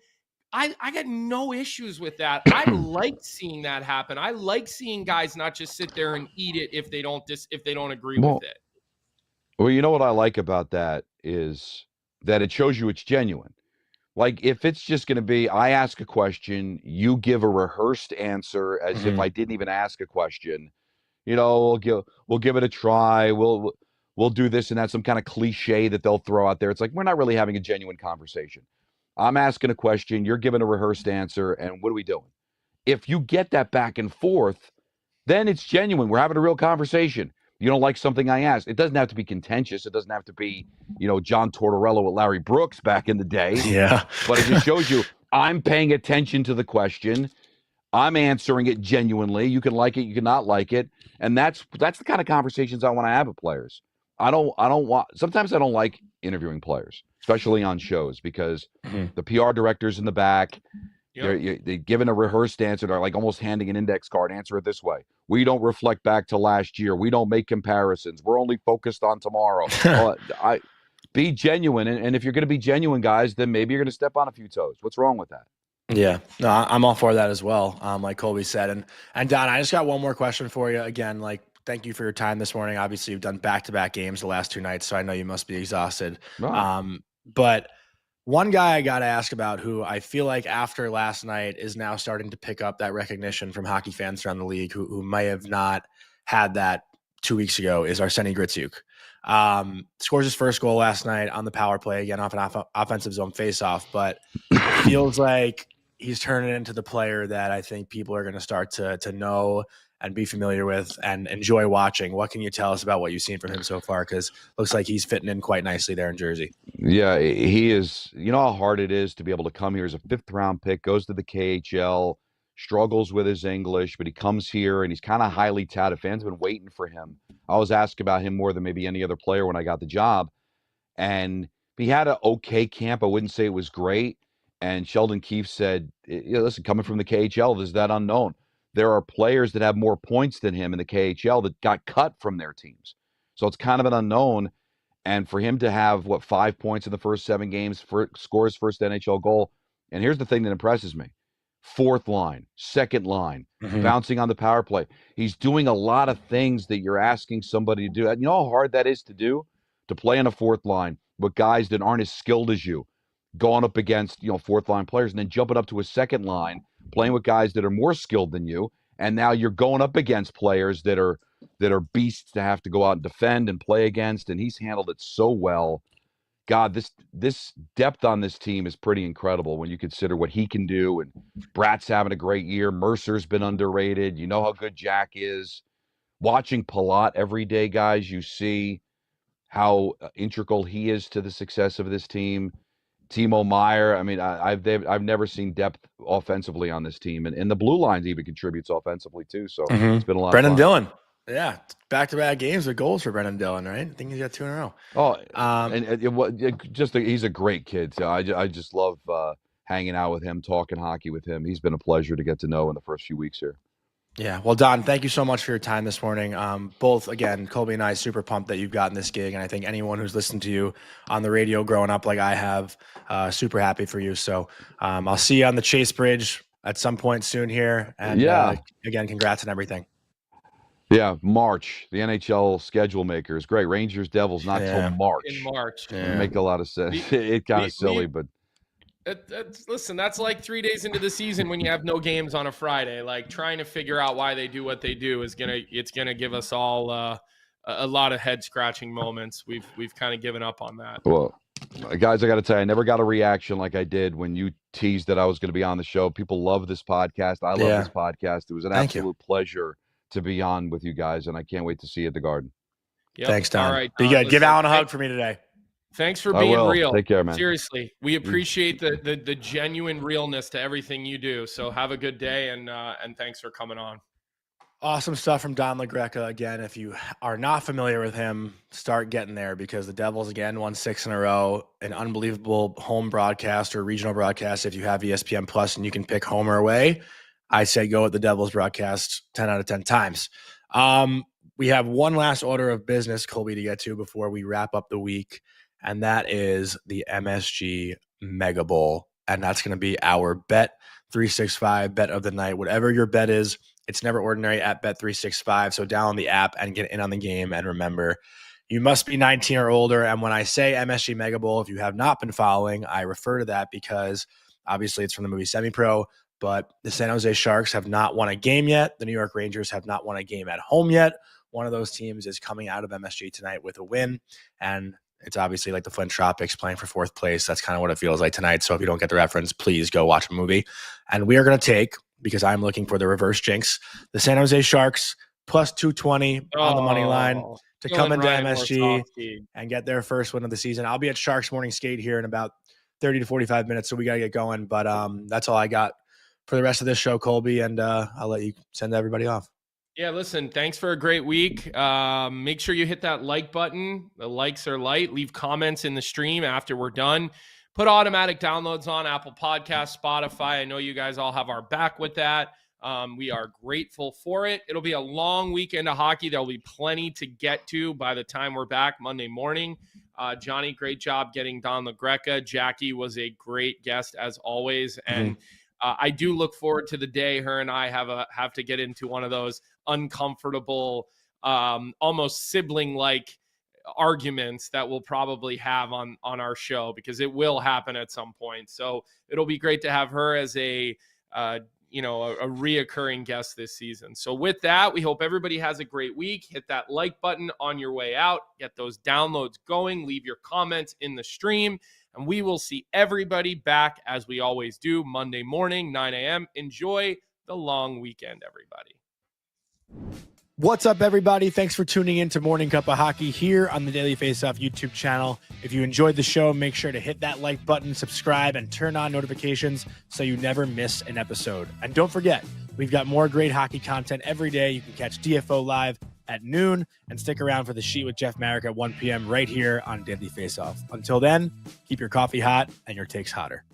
I got no issues with that. I like seeing that happen. I like seeing guys not just sit there and eat it if they don't agree with it. Well, you know what I like about that is that it shows you it's genuine. Like if it's just going to be, I ask a question, you give a rehearsed answer as if I didn't even ask a question. We'll give it a try. We'll do this and that, some kind of cliche that they'll throw out there. It's like we're not really having a genuine conversation. I'm asking a question, you're giving a rehearsed answer, and what are we doing? If you get that back and forth, then it's genuine. We're having a real conversation. You don't like something I asked. It doesn't have to be contentious. It doesn't have to be, John Tortorella with Larry Brooks back in the day. Yeah. But it just shows you I'm paying attention to the question. I'm answering it genuinely. You can like it, you can not like it. And that's the kind of conversations I want to have with players. Sometimes I don't like interviewing players, especially on shows, because the PR director's in the back. Yep. They're giving a rehearsed answer. They're like almost handing an index card. Answer it this way. We don't reflect back to last year. We don't make comparisons. We're only focused on tomorrow. Be genuine. And if you're going to be genuine, guys, then maybe you're going to step on a few toes. What's wrong with that? Yeah, no, I'm all for that as well. Like Colby said, and Don, I just got one more question for you. Again, like, thank you for your time this morning. Obviously, you've done back-to-back games the last 2 nights, so I know you must be exhausted. Right. But one guy I got to ask about, who I feel like after last night is now starting to pick up that recognition from hockey fans around the league, who may have not had that 2 weeks ago, is Arsenij Gritsyuk. Scores his first goal last night on the power play, again off an offensive zone faceoff, but feels like he's turning into the player that I think people are going to start to know and be familiar with and enjoy watching. What can you tell us about what you've seen from him so far? Because looks like he's fitting in quite nicely there in Jersey. Yeah, he is. You know how hard it is to be able to come here as a 5th-round pick, goes to the KHL, struggles with his English, but he comes here and he's kind of highly touted. Fans have been waiting for him. I was asked about him more than maybe any other player when I got the job. And he had an okay camp. I wouldn't say it was great. And Sheldon Keefe said, listen, coming from the KHL, there's that unknown. There are players that have more points than him in the KHL that got cut from their teams. So it's kind of an unknown. And for him to have, 5 points in the first 7 games, score his first NHL goal. And here's the thing that impresses me. 4th line, 2nd line, bouncing on the power play. He's doing a lot of things that you're asking somebody to do. You know how hard that is to do? To play on a 4th line with guys that aren't as skilled as you, going up against 4th line players, and then jumping up to a 2nd line, playing with guys that are more skilled than you, and now you're going up against players that are that are beasts to have to go out and defend and play against, and he's handled it so well. God, this depth on this team is pretty incredible when you consider what he can do. And Bratt's having a great year. Mercer's been underrated. You know how good Jack is. Watching Palat every day, guys, you see how integral he is to the success of this team. Timo Meyer, I mean, I've never seen depth offensively on this team, and the blue lines even contributes offensively too. So it's been a lot Brendan of fun. Dillon. Yeah, back-to-back games with goals for Brendan Dillon, right? I think he's got 2 in a row. Oh, he's a great kid. So I just love hanging out with him, talking hockey with him. He's been a pleasure to get to know in the first few weeks here. Yeah. Well, Don, thank you so much for your time this morning. Both, again, Colby and I, super pumped that you've gotten this gig. And I think anyone who's listened to you on the radio growing up like I have, super happy for you. So I'll see you on the Chase Bridge at some point soon here. And again, congrats on everything. Yeah, March, the NHL schedule maker is great. Rangers, Devils, not till March. In March. It make a lot of sense. It's kind of silly, but listen, that's like 3 days into the season when you have no games on a Friday. Like trying to figure out why they do what they do it's gonna give us all a lot of head scratching moments. We've kind of given up on that. Well, guys, I got to tell you, I never got a reaction like I did when you teased that I was going to be on the show. People love this podcast. I love this podcast. It was an absolute pleasure to be on with you guys, and I can't wait to see you at the Garden. Yep. Thanks, Don. All right, Be good. Give Alan a hug for me today. Thanks for being real. Take care, man. Seriously, we appreciate the genuine realness to everything you do. So have a good day, and thanks for coming on. Awesome stuff from Don La Greca. Again, if you are not familiar with him, start getting there because the Devils, again, won 6 in a row. An unbelievable home broadcast or regional broadcast if you have ESPN Plus and you can pick home or away. I say go with the Devils broadcast 10 out of 10 times. We have one last order of business, Colby, to get to before we wrap up the week, and that is the MSG Mega Bowl. And that's going to be our Bet 365 bet of the night. Whatever your bet is, it's never ordinary at Bet 365. So download the app and get in on the game. And remember, you must be 19 or older. And when I say MSG Mega Bowl, if you have not been following, I refer to that because obviously it's from the movie Semi-Pro. But the San Jose Sharks have not won a game yet. The New York Rangers have not won a game at home yet. One of those teams is coming out of MSG tonight with a win. And it's obviously like the Flint Tropics playing for 4th place. That's kind of what it feels like tonight. So if you don't get the reference, please go watch a movie. And we are going to take, because I'm looking for the reverse jinx, the San Jose Sharks plus 220 on the money line to come into MSG and get their first win of the season. I'll be at Sharks Morning Skate here in about 30 to 45 minutes. So we got to get going. But that's all I got for the rest of this show, Colby, and I'll let you send everybody off. Yeah, listen, thanks for a great week. Make sure you hit that like button. The likes are light. Leave comments in the stream after we're done. Put automatic downloads on Apple Podcasts, Spotify. I know you guys all have our back with that. We are grateful for it. It'll be a long weekend of hockey. There'll be plenty to get to by the time we're back Monday morning. Jonny, great job getting Don La Greca. Jackie was a great guest as always. And I do look forward to the day her and I have to get into one of those uncomfortable, almost sibling-like arguments that we'll probably have on our show, because it will happen at some point. So it'll be great to have her as a reoccurring guest this season. So with that, we hope everybody has a great week. Hit that like button on your way out. Get those downloads going. Leave your comments in the stream. And we will see everybody back, as we always do, Monday morning, 9 a.m. Enjoy the long weekend, everybody. What's up, everybody? Thanks for tuning in to Morning Cuppa Hockey here on the Daily Faceoff YouTube channel. If you enjoyed the show, make sure to hit that like button, subscribe, and turn on notifications so you never miss an episode. And don't forget, we've got more great hockey content every day. You can catch DFO live at noon and stick around for the Sheet with Jeff Marek at 1 p.m. right here on Daily Faceoff. Until then, keep your coffee hot and your takes hotter.